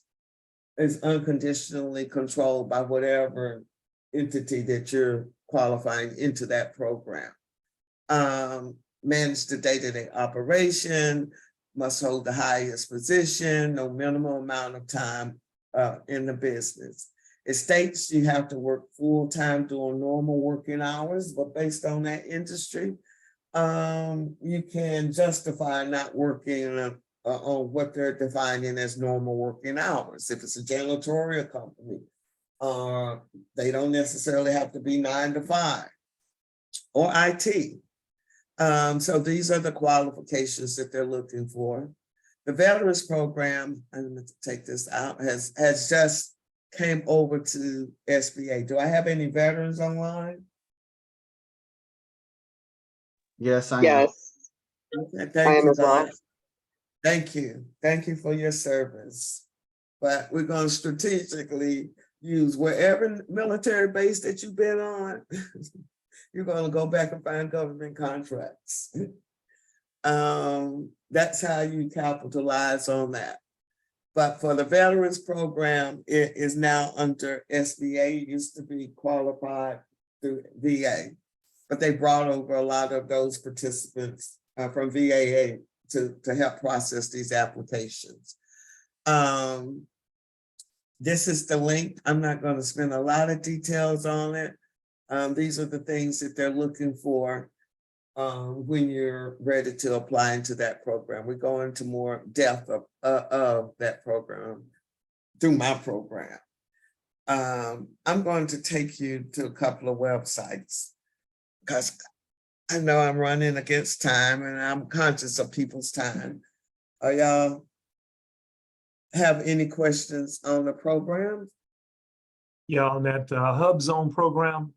is unconditionally controlled by whatever entity that you're qualifying into that program. Manage the day-to-day operation, must hold the highest position, no minimum amount of time in the business. It states you have to work full-time during normal working hours, but based on that industry, you can justify not working on what they're defining as normal working hours. If it's a janitorial company, they don't necessarily have to be 9 to 5 or IT. So these are the qualifications that they're looking for. The veterans program, I'm going to take this out, has just came over to SBA. Do I have any veterans online? Yes, I am. Yes, Okay, I thank am you, as well. guys. Thank you. Thank you for your service. But we're going to strategically use wherever military base that you've been on, you're going to go back and find government contracts. That's how you capitalize on that. But for the veterans program, it is now under SBA. It used to be qualified through VA, but they brought over a lot of those participants from VAA to help process these applications. This is the link. I'm not going to spend a lot of details on it. These are the things that they're looking for when you're ready to apply into that program. We go into more depth of that program through my program. I'm going to take you to a couple of websites because I know I'm running against time and I'm conscious of people's time. Are y'all have any questions on the program? Yeah, on that Hub Zone program,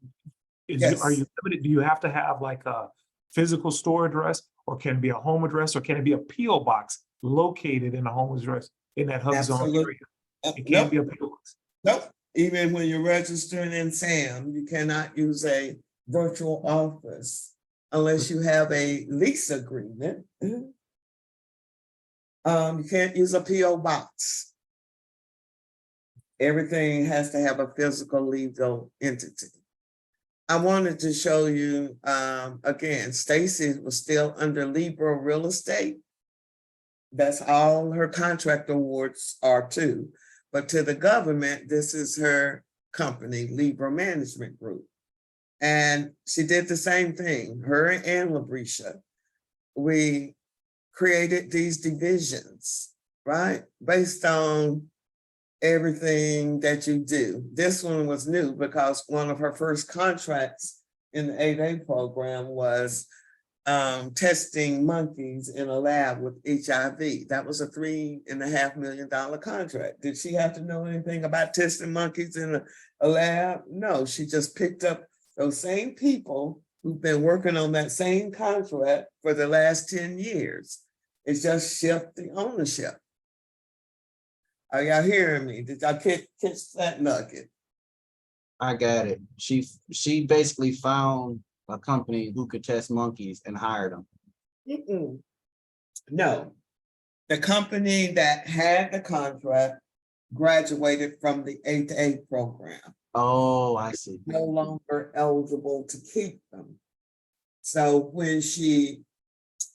Yes. are you limited? Do you have to have like a physical store address, or can it be a home address, or can it be a PO box located in a home address in that Hub Zone area? It can't be a PO box. Nope. Even when you're registering in SAM, you cannot use a virtual office unless you have a lease agreement. You can't use a PO box. Everything has to have a physical legal entity. I wanted to show you, again, Stacy was still under Libra Real Estate. That's all her contract awards are too. But to the government, this is her company, Libra Management Group. And she did the same thing, her and Labrisha. We created these divisions, right? Based on everything that you do. This one was new because one of her first contracts in the 8A program was testing monkeys in a lab with HIV. That was a $3.5 million contract. Did she have to know anything about testing monkeys in a lab? No, she just picked up those same people who've been working on that same contract for the last 10 years. It's just shift the ownership. Are y'all hearing me? Did y'all catch that nugget? I got it. She basically found a company who could test monkeys and hired them. Mm-mm. No, the company that had the contract graduated from the 8A program. Oh, I see. No longer eligible to keep them. So when she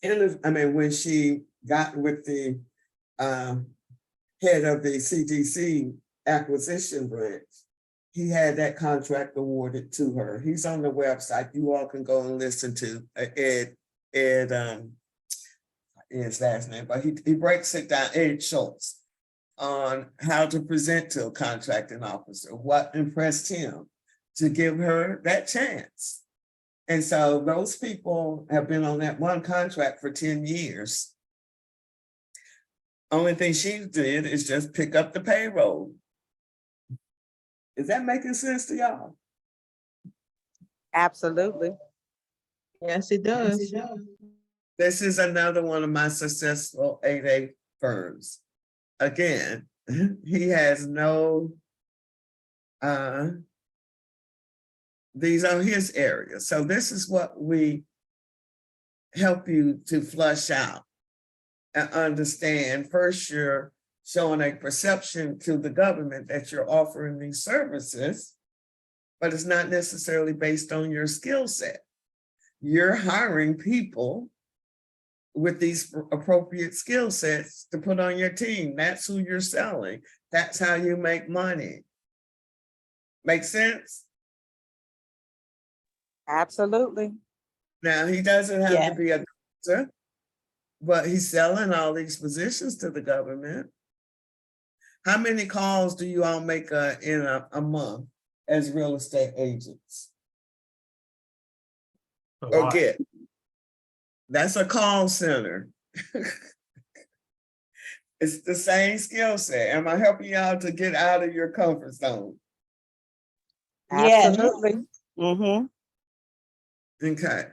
when she got with the head of the CDC acquisition branch, he had that contract awarded to her. He's on the website. You all can go and listen to Ed's last name, but he breaks it down, Ed Schultz, on how to present to a contracting officer, what impressed him to give her that chance. And so those people have been on that one contract for 10 years. Only thing she did is just pick up the payroll. Is that making sense to y'all? Absolutely. Yes, it does. This is another one of my successful 8A firms. Again, he has no, these are his areas. So this is what we help you to flush out and understand. First, you're showing a perception to the government that you're offering these services, but it's not necessarily based on your skill set. You're hiring people with these appropriate skill sets to put on your team. That's who you're selling. That's how you make money. Make sense? Absolutely. Now, he doesn't have Yeah. to be a doctor, but he's selling all these positions to the government. How many calls do you all make in a month as real estate agents? A Or lot. get? That's a call center. It's the same skill set. Am I helping y'all to get out of your comfort zone? Yes. Absolutely. Mm-hmm. Okay.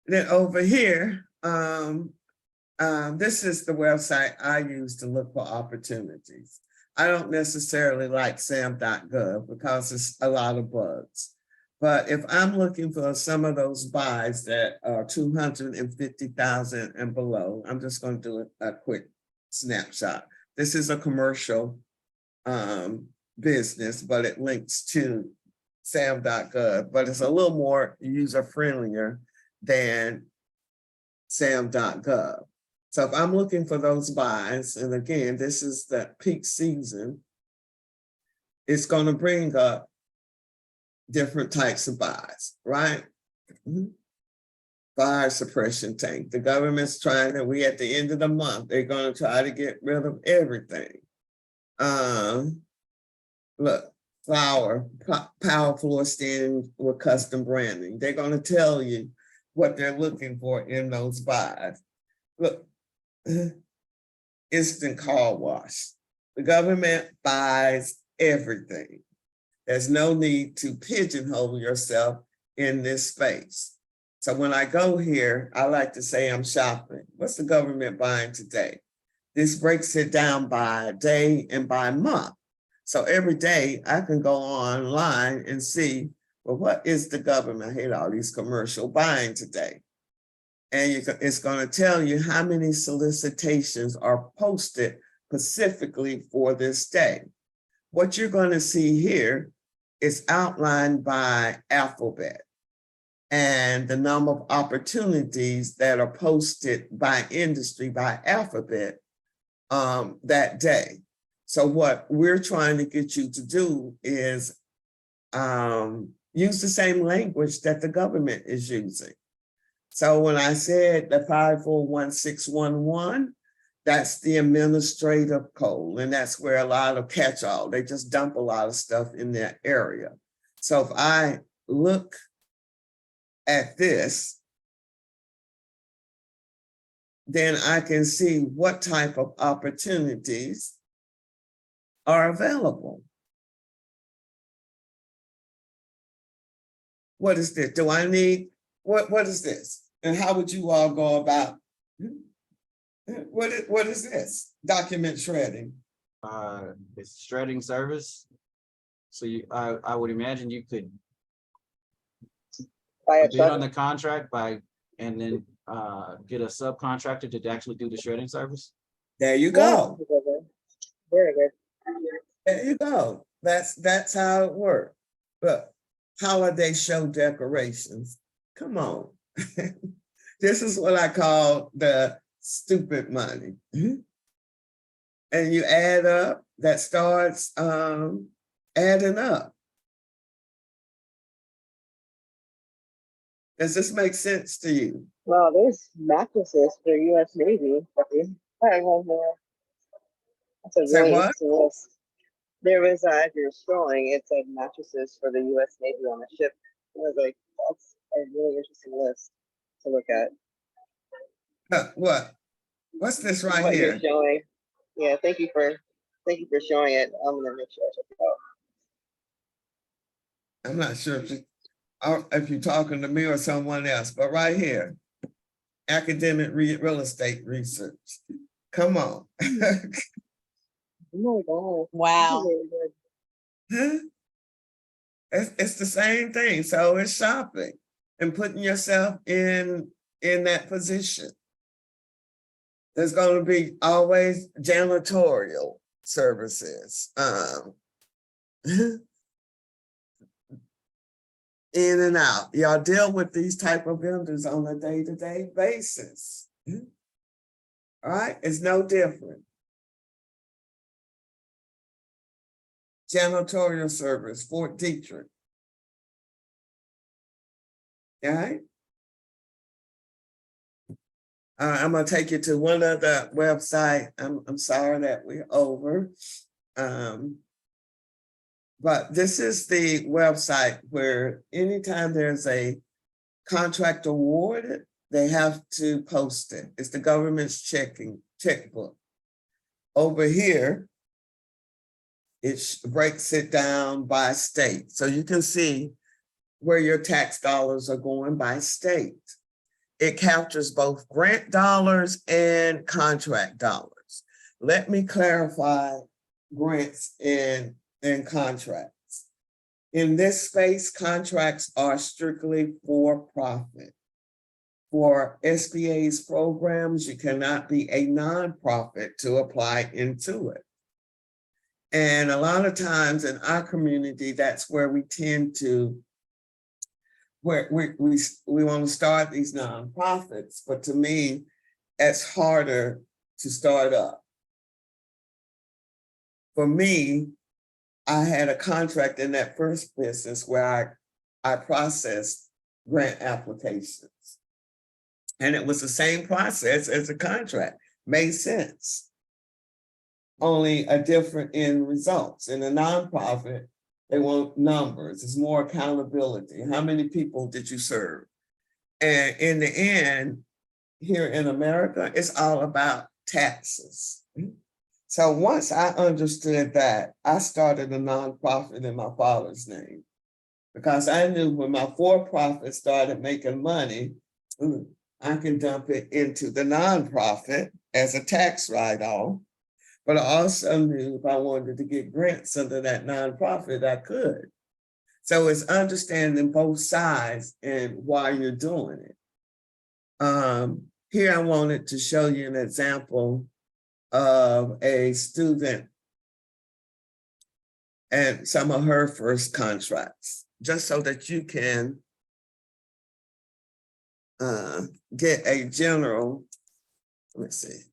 Then over here, this is the website I use to look for opportunities. I don't necessarily like sam.gov because it's a lot of bugs. But if I'm looking for some of those buys that are 250,000 and below, I'm just going to do a quick snapshot. This is a commercial business, but it links to sam.gov, but it's a little more user-friendlier than sam.gov. So if I'm looking for those buys, and again, this is the peak season, it's going to bring up different types of buys, right? Fire suppression tank. The government's trying to, we at the end of the month, they're going to try to get rid of everything. Look, power floor stand with custom branding. They're going to tell you what they're looking for in those buys. Look, instant car wash. The government buys everything. There's no need to pigeonhole yourself in this space. So when I go here, I like to say I'm shopping. What's the government buying today? This breaks it down by day and by month. So every day I can go online and see, well, what is the government, I hate all these commercial buying today? And it's going to tell you how many solicitations are posted specifically for this day. What you're going to see here is outlined by alphabet and the number of opportunities that are posted by industry by alphabet that day. So what we're trying to get you to do is use the same language that the government is using. So when I said the 541611, that's the administrative code, and that's where a lot of catch-all, they just dump a lot of stuff in that area. So if I look at this, then I can see what type of opportunities are available. What is this? Do I need, what is this? And how would you all go about, what is this? Document shredding. It's shredding service. So I would imagine you could By a bid on truck. the contract and then get a subcontractor to actually do the shredding service. There you go. Very good. There you go. That's how it works. But holiday show decorations. Come on. This is what I call the stupid money. And you add up, that starts adding up. Does this make sense to you? Well, there's mattresses for US Navy. That's a Say really what? interesting list. There was, as you're scrolling, it said mattresses for the US Navy on the ship. I was like, that's a really interesting list to look at. What? What's this right What here? you're showing. Yeah, thank you for showing it. I'm gonna make sure I check it out. I'm not sure if you're talking to me or someone else, but right here, academic real estate research. Come on. Oh my God. Wow. Really good. Huh? It's the same thing. So it's shopping and putting yourself in that position. There's going to be always janitorial services. In and out. Y'all deal with these type of vendors on a day-to-day basis. All right, it's no different. Janitorial service, Fort Detrick. All right. I'm gonna take you to one other website. I'm sorry that we're over. But this is the website where anytime there's a contract awarded, they have to post it. It's the government's checkbook. Over here, it breaks it down by state. So you can see where your tax dollars are going by state. It captures both grant dollars and contract dollars. Let me clarify grants and contracts. In this space, contracts are strictly for profit. For SBA's programs, you cannot be a nonprofit to apply into it. And a lot of times in our community, that's where we tend to, where we want to start these nonprofits, but to me, it's harder to start up. For me, I had a contract in that first business where I processed grant applications. And it was the same process as a contract, made sense. Only a different end results. In a nonprofit, they want numbers, it's more accountability. How many people did you serve? And in the end, here in America, it's all about taxes. So once I understood that, I started a nonprofit in my father's name because I knew when my for-profit started making money, I can dump it into the nonprofit as a tax write-off. But I also knew if I wanted to get grants under that nonprofit, I could. So it's understanding both sides and why you're doing it. Here I wanted to show you an example of a student and some of her first contracts, just so that you can get a general, let me see,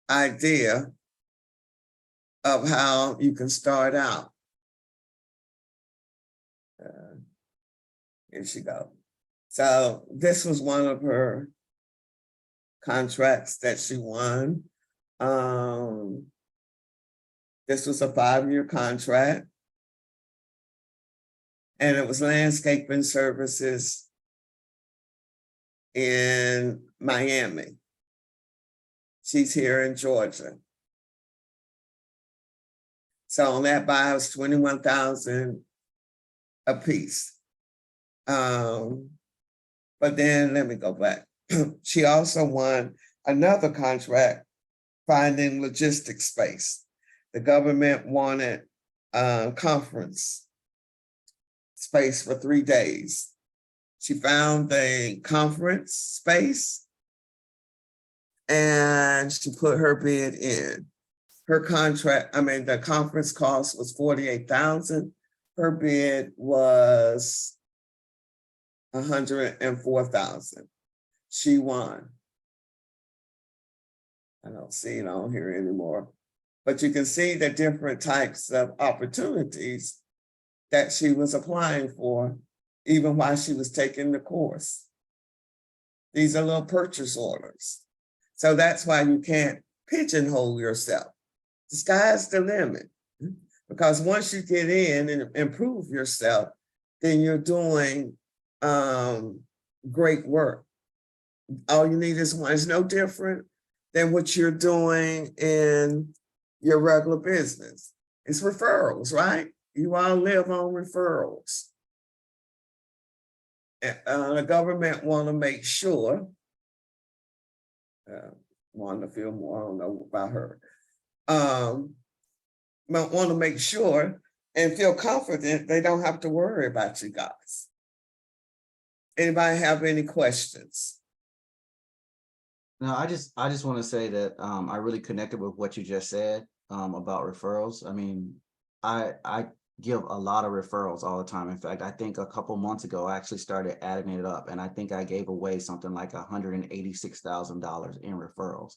idea of how you can start out. Here she goes. So this was one of her contracts that she won. This was a 5-year contract. And it was landscaping services in Miami. She's here in Georgia. So on that buy was $21,000 a piece. But then let me go back. She also won another contract finding logistics space. The government wanted conference space for 3 days. She found the conference space and she put her bid in. Her contract, the conference cost was $48,000. Her bid was $104,000. She won. I don't see it on here anymore, but you can see the different types of opportunities that she was applying for, even while she was taking the course. These are little purchase orders. So that's why you can't pigeonhole yourself. The sky's the limit. Because once you get in and improve yourself, then you're doing great work. All you need is one. It's no different than what you're doing in your regular business. It's referrals, right? You all live on referrals. The government want to make sure, want to feel more, I don't know about her, but want to make sure and feel confident they don't have to worry about you guys. Anybody have any questions? No, I just want to say that I really connected with what you just said about referrals. I mean, I give a lot of referrals all the time. In fact, I think a couple months ago, I actually started adding it up, and I think I gave away something like $186,000 in referrals.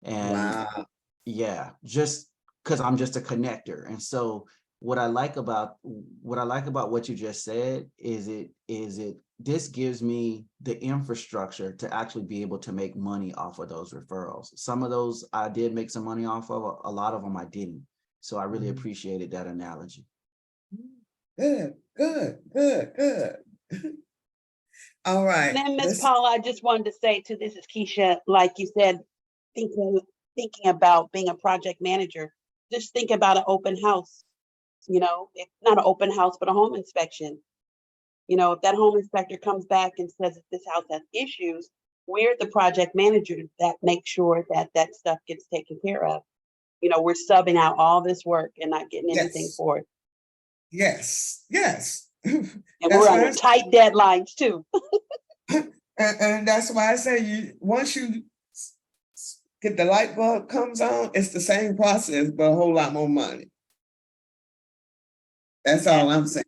And Wow. yeah, just because I'm just a connector. And so what I like about what you just said is this gives me the infrastructure to actually be able to make money off of those referrals. Some of those I did make some money off of, a lot of them I didn't. So I really appreciated that analogy. Good. All right. And then Ms. Paula, I just wanted to say too, this is Keisha, like you said, thinking about being a project manager, just think about an open house. It's not an open house, but a home inspection. If that home inspector comes back and says that this house has issues, we're the project manager that makes sure that that stuff gets taken care of. We're subbing out all this work and not getting anything for it. Yes. And we're under tight deadlines too. And that's why I say once you get the light bulb comes on, it's the same process, but a whole lot more money. That's all I'm saying.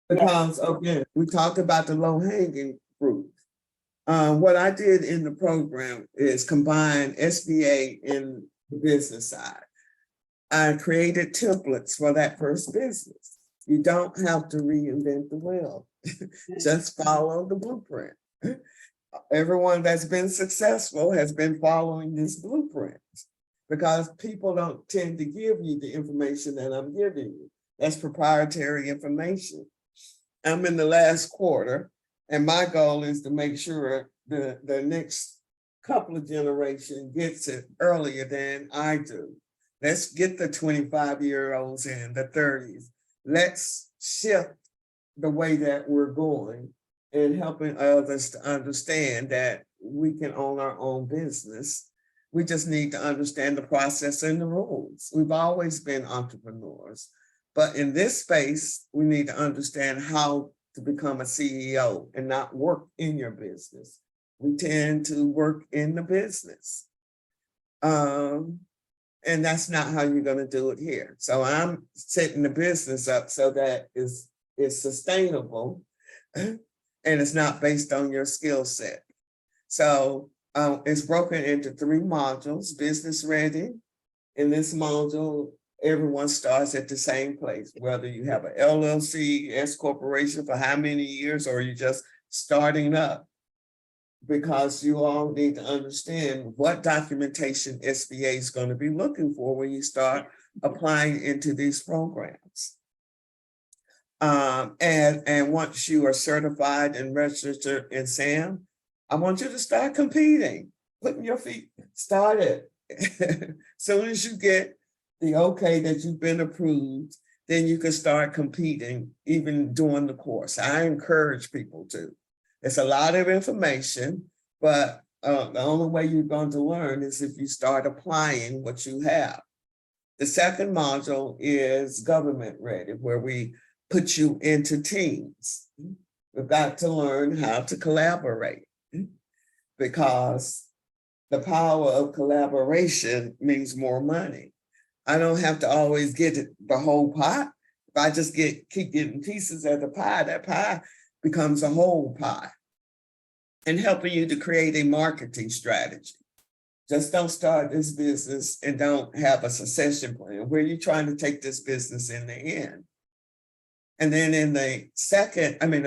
Because again, we talked about the low-hanging fruit. What I did in the program is combine SBA and the business side. I created templates for that first business. You don't have to reinvent the wheel. Just follow the blueprint. Everyone that's been successful has been following this blueprint because people don't tend to give you the information that I'm giving you. That's proprietary information. I'm in the last quarter, and my goal is to make sure the next couple of generations gets it earlier than I do. Let's get the 25-year-olds in, the 30s. Let's shift the way that we're going and helping others to understand that we can own our own business. We just need to understand the process and the rules. We've always been entrepreneurs, but in this space, we need to understand how to become a CEO and not work in your business. We tend to work in the business. And that's not how you're going to do it here. So I'm setting the business up so that it's sustainable and it's not based on your skill set. So it's broken into 3 modules: business ready, in this module, everyone starts at the same place, whether you have an LLC, S corporation for how many years, or you're just starting up. Because you all need to understand what documentation SBA is going to be looking for when you start applying into these programs. And once you are certified and registered in SAM, I want you to start competing, putting your feet, start it. Soon as you get the okay that you've been approved, then you can start competing, even during the course. I encourage people to. It's a lot of information, but the only way you're going to learn is if you start applying what you have. The second module is government ready, where we put you into teams. We've got to learn how to collaborate, because the power of collaboration means more money. I don't have to always get the whole pot. If I just keep getting pieces of the pie, that pie becomes a whole pie. And helping you to create a marketing strategy. Just don't start this business and don't have a succession plan. Where are you trying to take this business in the end? And then in the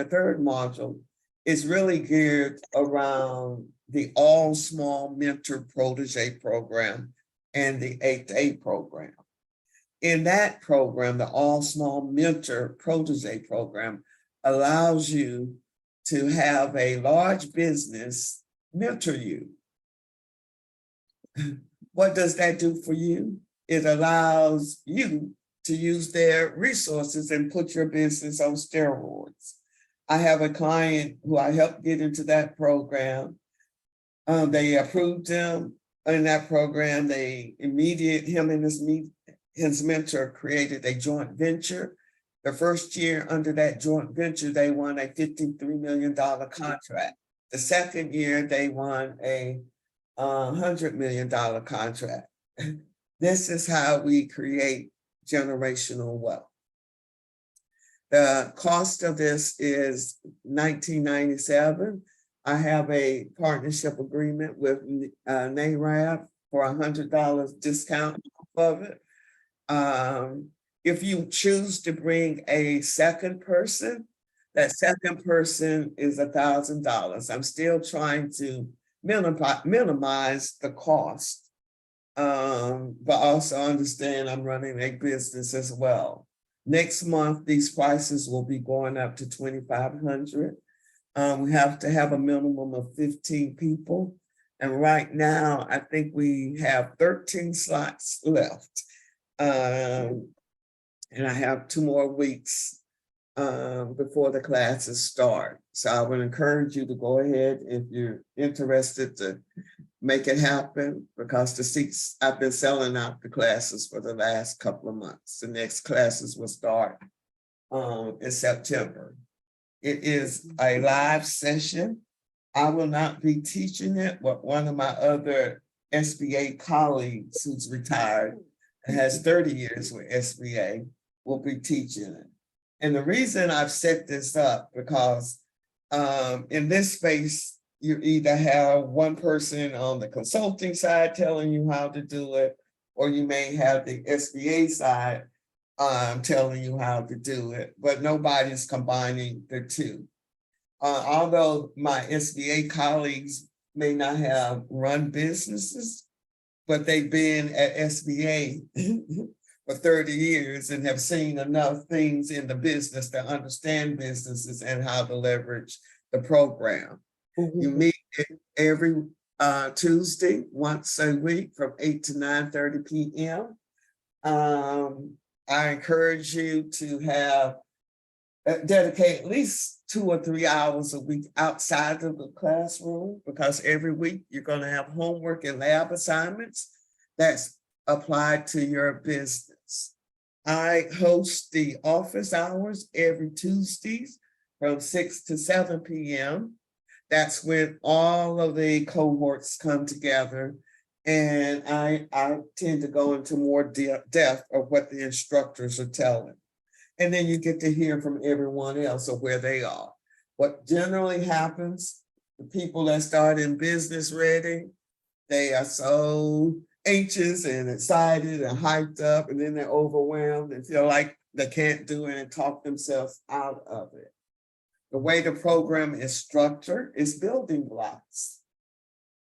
third module is really geared around the All Small Mentor Protege program and the 8A program. In that program, the All Small Mentor Protege program allows you to have a large business mentor you. What does that do for you? It allows you to use their resources and put your business on steroids. I have a client who I helped get into that program. They approved him in that program. Him and his mentor created a joint venture. The first year under that joint venture, they won a $53 million contract. The second year, they won a $100 million contract. This is how we create generational wealth. The cost of this is $19.97. I have a partnership agreement with NARAB for $100 discount of it. If you choose to bring a second person, that second person is $1,000. I'm still trying to minimize the cost, but also understand I'm running a business as well. Next month, these prices will be going up to $2,500. We have to have a minimum of 15 people. And right now, I think we have 13 slots left. And I have 2 more weeks before the classes start. So I would encourage you to go ahead if you're interested to make it happen, because the seats, I've been selling out the classes for the last couple of months. The next classes will start in September. It is a live session. I will not be teaching it, but one of my other SBA colleagues who's retired and has 30 years with SBA will be teaching it. And the reason I've set this up, because in this space, you either have one person on the consulting side telling you how to do it, or you may have the SBA side telling you how to do it, but nobody's combining the two. Although my SBA colleagues may not have run businesses, but they've been at SBA for 30 years and have seen enough things in the business to understand businesses and how to leverage the program. You meet every Tuesday, once a week from 8 to 9:30 p.m. I encourage you to have dedicate at least 2 or 3 hours a week outside of the classroom, because every week you're going to have homework and lab assignments that's applied to your business. I host the office hours every Tuesdays from 6 to 7 p.m. That's when all of the cohorts come together, and I tend to go into more depth of what the instructors are telling. And then you get to hear from everyone else of where they are. What generally happens, the people that start in business ready, they are so anxious and excited and hyped up, and then they're overwhelmed and feel like they can't do it and talk themselves out of it. The way the program is structured is building blocks.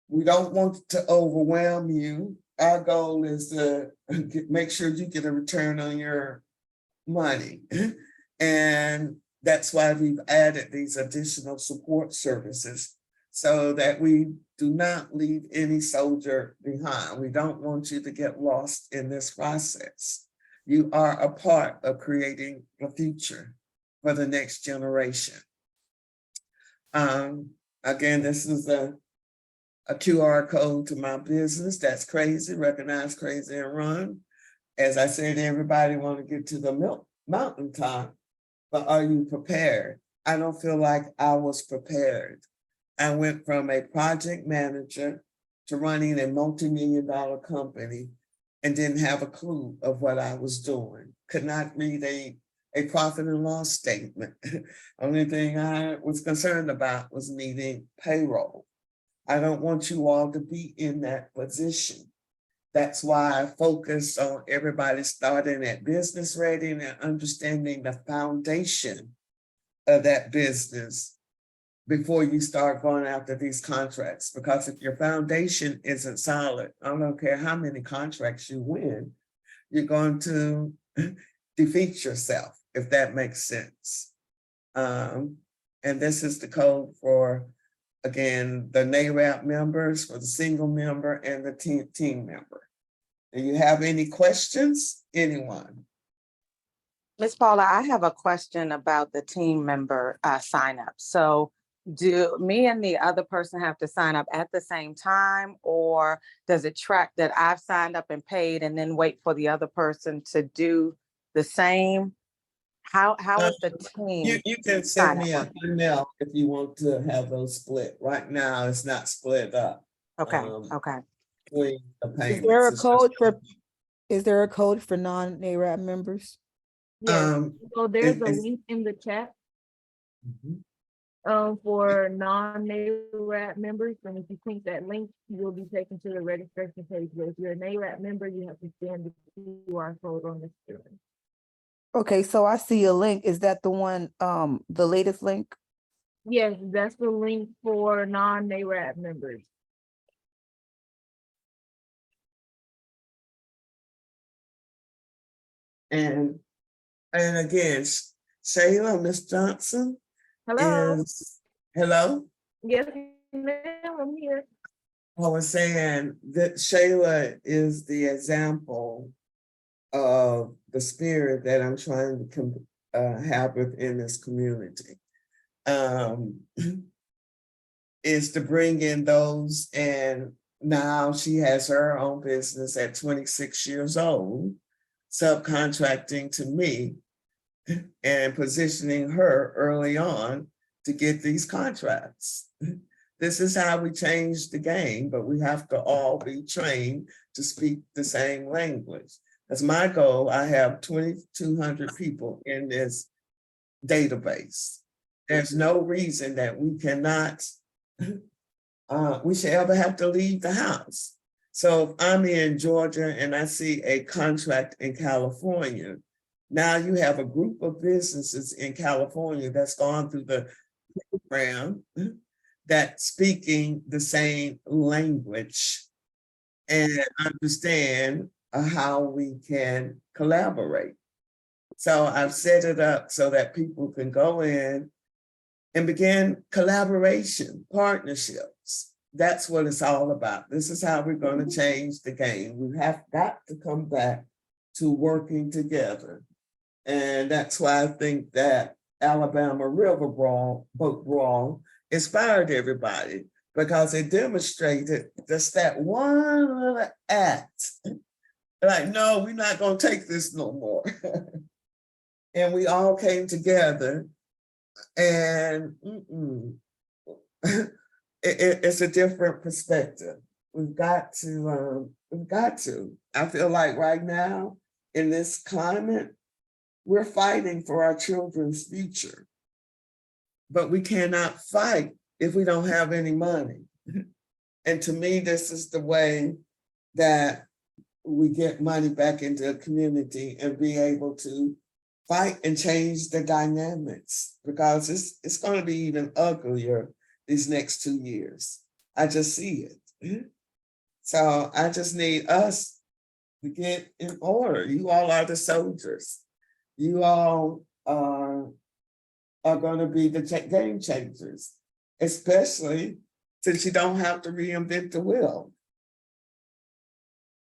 We don't want to overwhelm you. Our goal is to make sure you get a return on your money. And that's why we've added these additional support services so that we do not leave any soldier behind. We don't want you to get lost in this process. You are a part of creating the future for the next generation. Again, this is a QR code to my business. That's crazy, recognize crazy and run. As I said, everybody want to get to the mountaintop, but are you prepared? I don't feel like I was prepared. I went from a project manager to running a multi-million-dollar company and didn't have a clue of what I was doing. Could not read a profit and loss statement. Only thing I was concerned about was needing payroll. I don't want you all to be in that position. That's why I focus on everybody starting at business ready and understanding the foundation of that business before you start going after these contracts. Because if your foundation isn't solid, I don't care how many contracts you win, you're going to defeat yourself, if that makes sense. And this is the code for, again, the NARAP members, for the single member and the team member. Do you have any questions, anyone? Ms. Paula, I have a question about the team member sign up. So do me and the other person have to sign up at the same time, or does it track that I've signed up and paid and then wait for the other person to do the same? How is the team? You can send me an email if you want to have those split. Right now, it's not split up. Okay, okay. The Is there a code for, just- non-NARAB members? Yeah, so there's a it's- link in the chat Mhm. for non-NARAB members, and if you click that link, you will be taken to the registration page. But if you're a NARAB member, you have to scan the QR code on the screen. Okay, so I see a link. Is that the one, the latest link? Yes, that's the link for non-NARAB members. And again, Shayla, Miss Johnson Hello? is, hello? Yes, ma'am, I'm here. I was saying that Shayla is the example of the spirit that I'm trying to have within this community. Is to bring in those, and now she has her own business at 26 years old, subcontracting to me and positioning her early on to get these contracts. This is how we change the game, but we have to all be trained to speak the same language. That's my goal. I have 2,200 people in this database. There's no reason that we cannot, we should ever have to leave the house. So if I'm in Georgia and I see a contract in California, now you have a group of businesses in California that's gone through the program that's speaking the same language and understand how we can collaborate. So I've set it up so that people can go in and begin collaboration, partnerships. That's what it's all about. This is how we're going to change the game. We have got to come back to working together. And that's why I think that Alabama River boat brawl inspired everybody, because it demonstrated just that one little act. Like, no, we're not going to take this no more. And we all came together, and it's a different perspective. We've got to. I feel like right now in this climate, we're fighting for our children's future, but we cannot fight if we don't have any money. And to me, this is the way that we get money back into the community and be able to fight and change the dynamics, because it's going to be even uglier these next 2 years. I just see it. So I just need us to get in order. You all are the soldiers. You all are going to be the game changers, especially since you don't have to reinvent the wheel.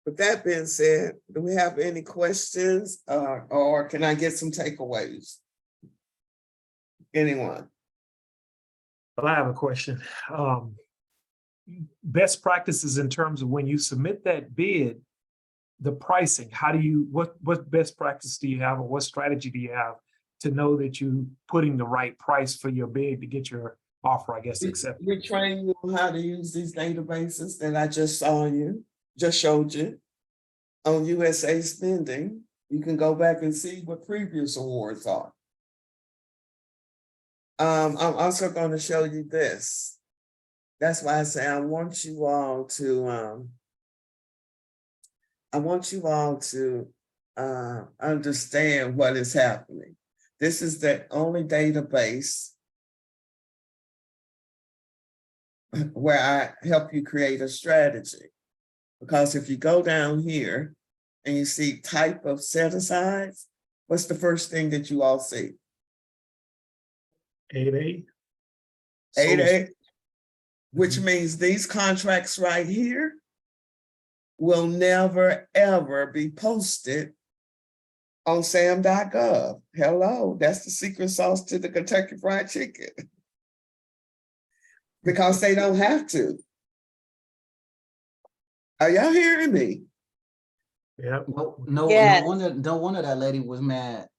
With that being said, do we have any questions or can I get some takeaways? Anyone? Well, I have a question. Best practices in terms of when you submit that bid, the pricing, how do you, what best practice do you have, or what strategy do you have to know that you putting the right price for your bid to get your offer, I guess, accepted? We train you on how to use these databases that I just showed you on USA Spending. You can go back and see what previous awards are. I'm also going to show you this. That's why I say I want you all to understand what is happening. This is the only database where I help you create a strategy. Because if you go down here and you see type of set-asides, what's the first thing that you all see? 8A. 8A, which means these contracts right here will never, ever be posted on sam.gov. Hello, that's the secret sauce to the Kentucky Fried Chicken. Because they don't have to. Are y'all hearing me? Yeah. No Yes. wonder that lady was mad.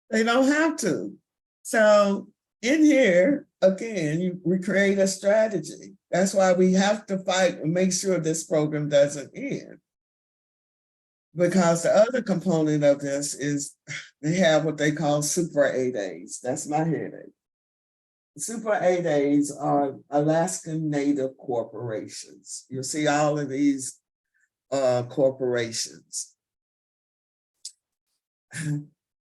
They don't have to. So in here, again, we create a strategy. That's why we have to fight and make sure this program doesn't end. Because the other component of this is they have what they call Super 8As. That's my headache. Super 8As are Alaskan Native corporations. You'll see all of these corporations.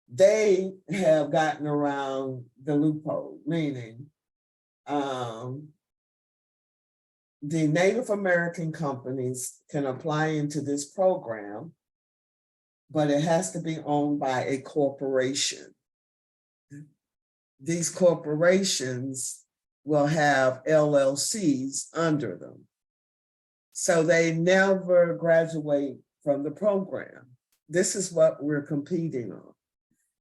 They have gotten around the loophole, meaning the Native American companies can apply into this program, but it has to be owned by a corporation. These corporations will have LLCs under them. So they never graduate from the program. This is what we're competing on.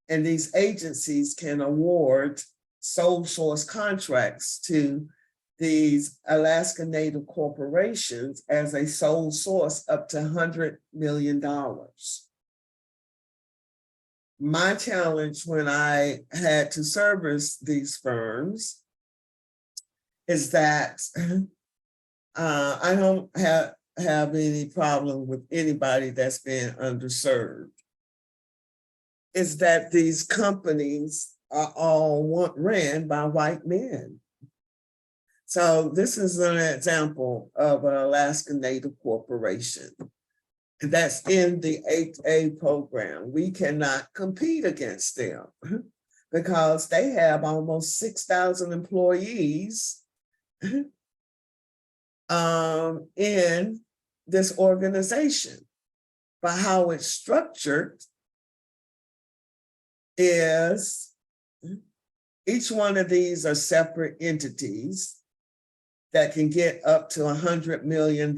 And these agencies can award sole source contracts to these Alaska Native corporations as a sole source up to $100 million. My challenge when I had to service these firms is that I don't have any problem with anybody that's been underserved. Is that these companies are all ran by white men. So this is an example of an Alaska Native corporation that's in the 8A program. We cannot compete against them because they have almost 6,000 employees in this organization. But how it's structured is each one of these are separate entities that can get up to $100 million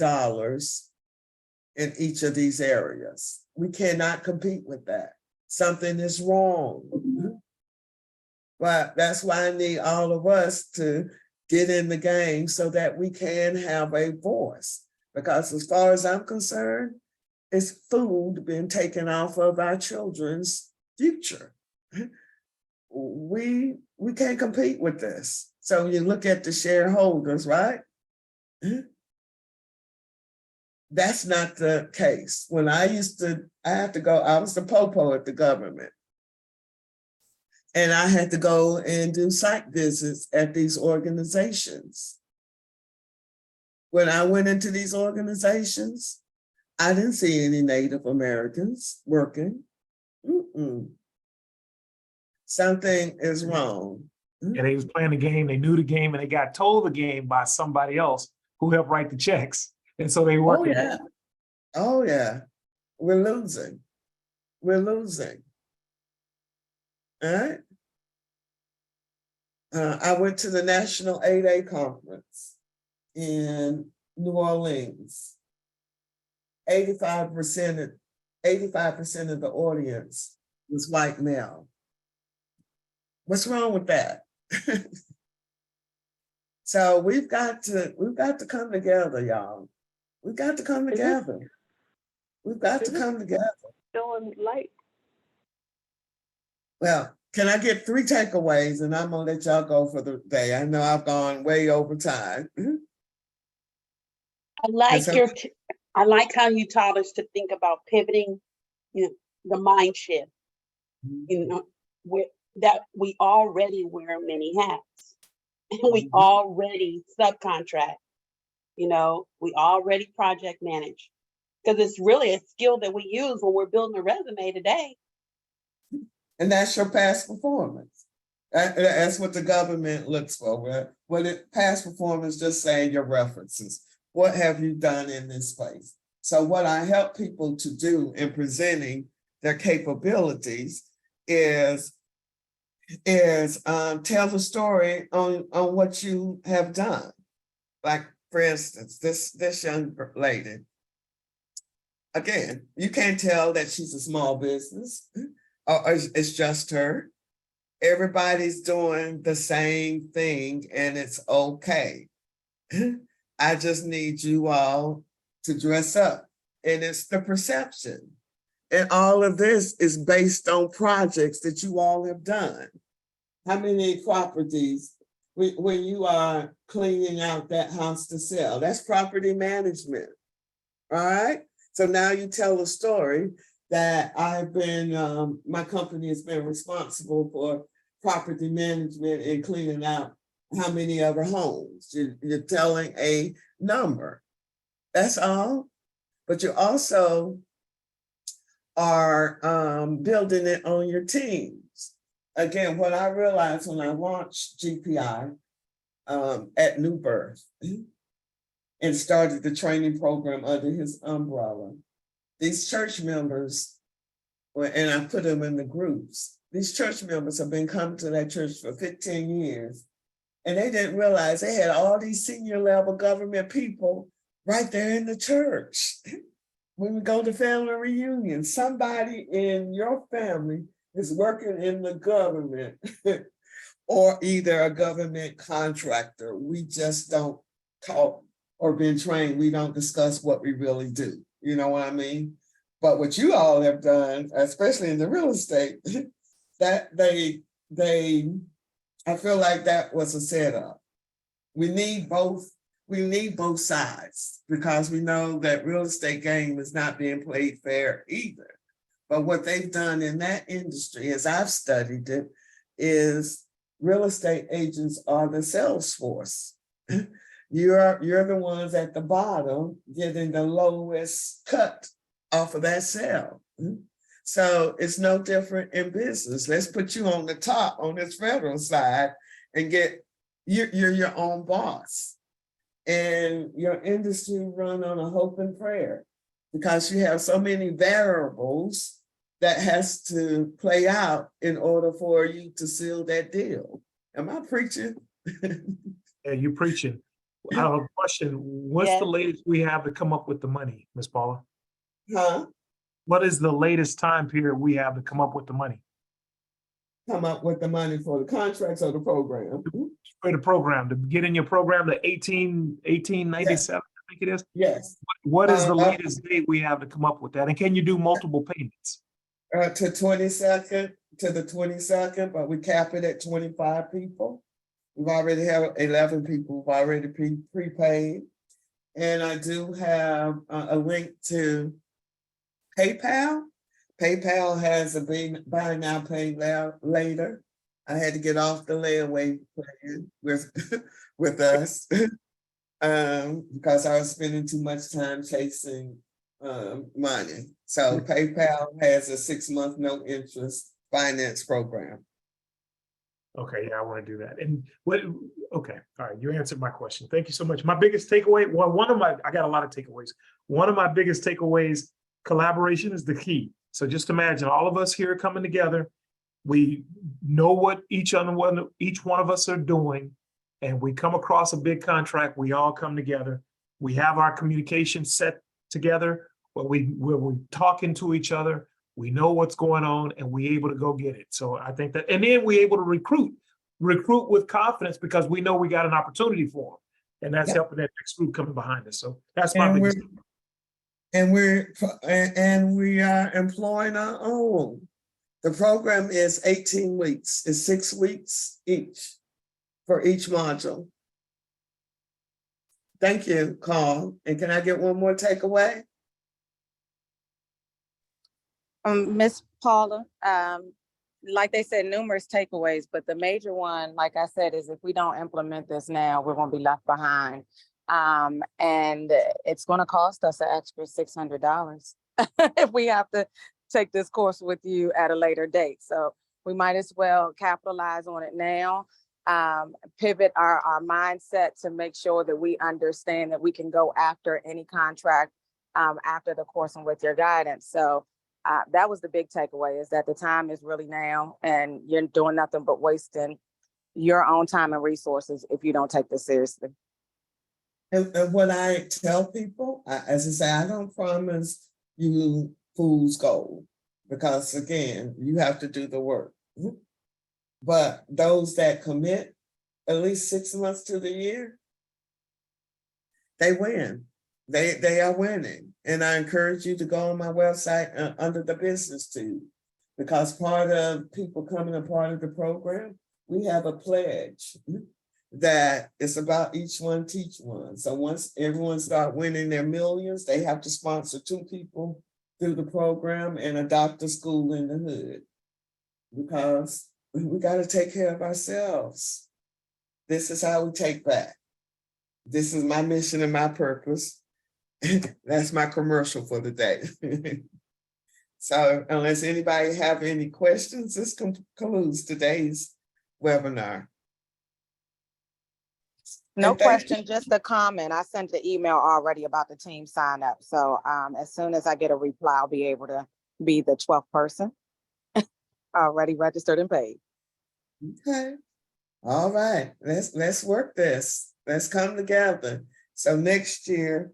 in each of these areas. We cannot compete with that. Something is wrong. But that's why I need all of us to get in the game so that we can have a voice. Because as far as I'm concerned, it's food being taken off of our children's future. We can't compete with this. So you look at the shareholders, right? That's not the case. When I had to go, I was the popo at the government. And I had to go and do site visits at these organizations. When I went into these organizations, I didn't see any Native Americans working. Mm-mm. Something is wrong. And they was playing the game, they knew the game, and they got told the game by somebody else who helped write the checks. And so they Oh, worked. yeah. Oh, yeah. We're losing. We're losing. All right. I went to the National 8A conference in New Orleans. 85% of the audience was white male. What's wrong with that? So we've got to come together, y'all. We've got to come together. We've got to come together. Showing light. Well, can I get 3 takeaways, and I'm gonna let y'all go for the day. I know I've gone way over time. I like so- your, I like how you taught us to think about pivoting, the mind shift, that we already wear many hats. And we already subcontract, we already project manage. Because it's really a skill that we use when we're building a resume today. And that's your past performance. That's what the government looks for. Past performance, just saying your references. What have you done in this place? So what I help people to do in presenting their capabilities is tell the story on what you have done. Like, for instance, this young lady. Again, you can't tell that she's a small business. It's just her. Everybody's doing the same thing and it's okay. I just need you all to dress up. And it's the perception. And all of this is based on projects that you all have done. How many properties, when you are cleaning out that house to sell, that's property management, all right? So now you tell a story that my company has been responsible for property management and cleaning out how many other homes. You're telling a number, that's all. But you also are building it on your teams. Again, what I realized when I launched GPI at New Birth and started the training program under his umbrella, these church members, and I put them in the groups, these church members have been coming to that church for 15 years, and they didn't realize they had all these senior level government people right there in the church. When we go to family reunions, somebody in your family is working in the government or either a government contractor. We just don't talk or been trained. We don't discuss what we really do. You know what I mean? But what you all have done, especially in the real estate, that I feel like that was a setup. We need both sides because we know that real estate game is not being played fair either. But what they've done in that industry, as I've studied it, is real estate agents are the sales force. You're the ones at the bottom getting the lowest cut off of that sale. So it's no different in business. Let's put you on the top on this federal side and you're your own boss. And your industry run on a hope and prayer because you have so many variables that has to play out in order for you to seal that deal. Am I preaching? Yeah, you're preaching. I have a question. What's the latest we have to come up with the money, Ms. Paula? Huh? What is the latest time period we have to come up with the money? Come up with the money for the contracts or the program? For the program, to get in your program to 1897, I think it is. Yes. What is the latest date we have to come up with that? And can you do multiple payments? To the 22nd, but we cap it at 25 people. We've already have 11 people who've already prepaid. And I do have a link to PayPal. PayPal has a buy now, pay later. I had to get off the layaway plan with us. because I was spending too much time chasing money. So PayPal has a 6-month no interest finance program. Okay, yeah, I want to do that. And what, okay, all right, you answered my question. Thank you so much. My biggest takeaway, well, I got a lot of takeaways. One of my biggest takeaways, collaboration is the key. So just imagine all of us here coming together. We know what each one of us are doing, and we come across a big contract, we all come together. We have our communication set together where we're talking to each other. We know what's going on, and we're able to go get it. So I think that, and then we're able to recruit with confidence because we know we got an opportunity for them, and that's helping that next group coming behind us. So that's my biggest. And we are employing our own. The program is 18 weeks. It's 6 weeks each for each module. Thank you, Carl. And can I get one more takeaway? Miss Paula, like they said, numerous takeaways, but the major one, like I said, is if we don't implement this now, we're going to be left behind. And it's going to cost us an extra $600 if we have to take this course with you at a later date. So we might as well capitalize on it now, pivot our mindset to make sure that we understand that we can go after any contract after the course and with your guidance. So that was the big takeaway, is that the time is really now, and you're doing nothing but wasting your own time and resources if you don't take this seriously. And what I tell people, as I say, I don't promise you fool's gold, because again, you have to do the work. But those that commit at least 6 months to the year, they win. They are winning. And I encourage you to go on my website under the business tube, because part of people coming a part of the program, we have a pledge that it's about each one, teach one. So once everyone start winning their millions, they have to sponsor 2 people through the program and adopt a school in the hood, because we got to take care of ourselves. This is how we take back. This is my mission and my purpose. That's my commercial for the day. So unless anybody have any questions, this concludes today's webinar. No question, just a comment. I sent the email already about the team sign up. So as soon as I get a reply, I'll be able to be the 12th person already registered and paid. Okay. All right. Let's work this. Let's come together. So next year,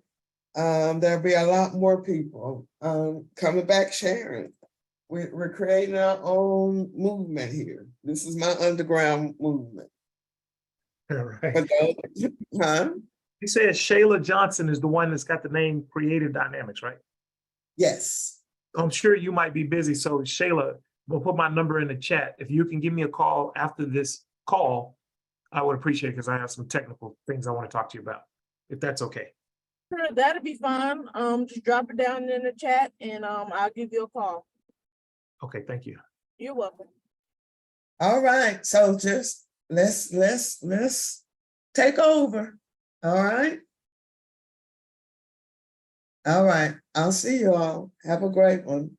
there'll be a lot more people coming back sharing. We're creating our own movement here. This is my underground movement. All right. Huh? You said Shayla Johnson is the one that's got the name Creative Dynamics, right? Yes. I'm sure you might be busy. So Shayla, we'll put my number in the chat. If you can give me a call after this call, I would appreciate it, because I have some technical things I want to talk to you about, if that's okay. Sure, that'll be fine. Just drop it down in the chat and I'll give you a call. Okay, thank you. You're welcome. All right. So just let's take over. All right. All right. I'll see you all. Have a great one.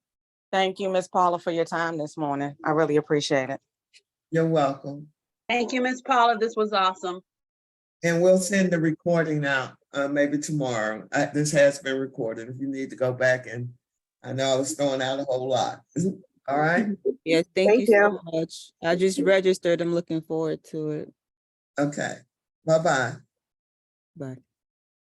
Thank you, Miss Paula, for your time this morning. I really appreciate it. You're welcome. Thank you, Ms. Paula. This was awesome. And we'll send the recording out maybe tomorrow. This has been recorded if you need to go back, and I know I was throwing out a whole lot. All right. Yes, thank you so much. I just registered. I'm looking forward to it. Okay. Bye-bye. Bye.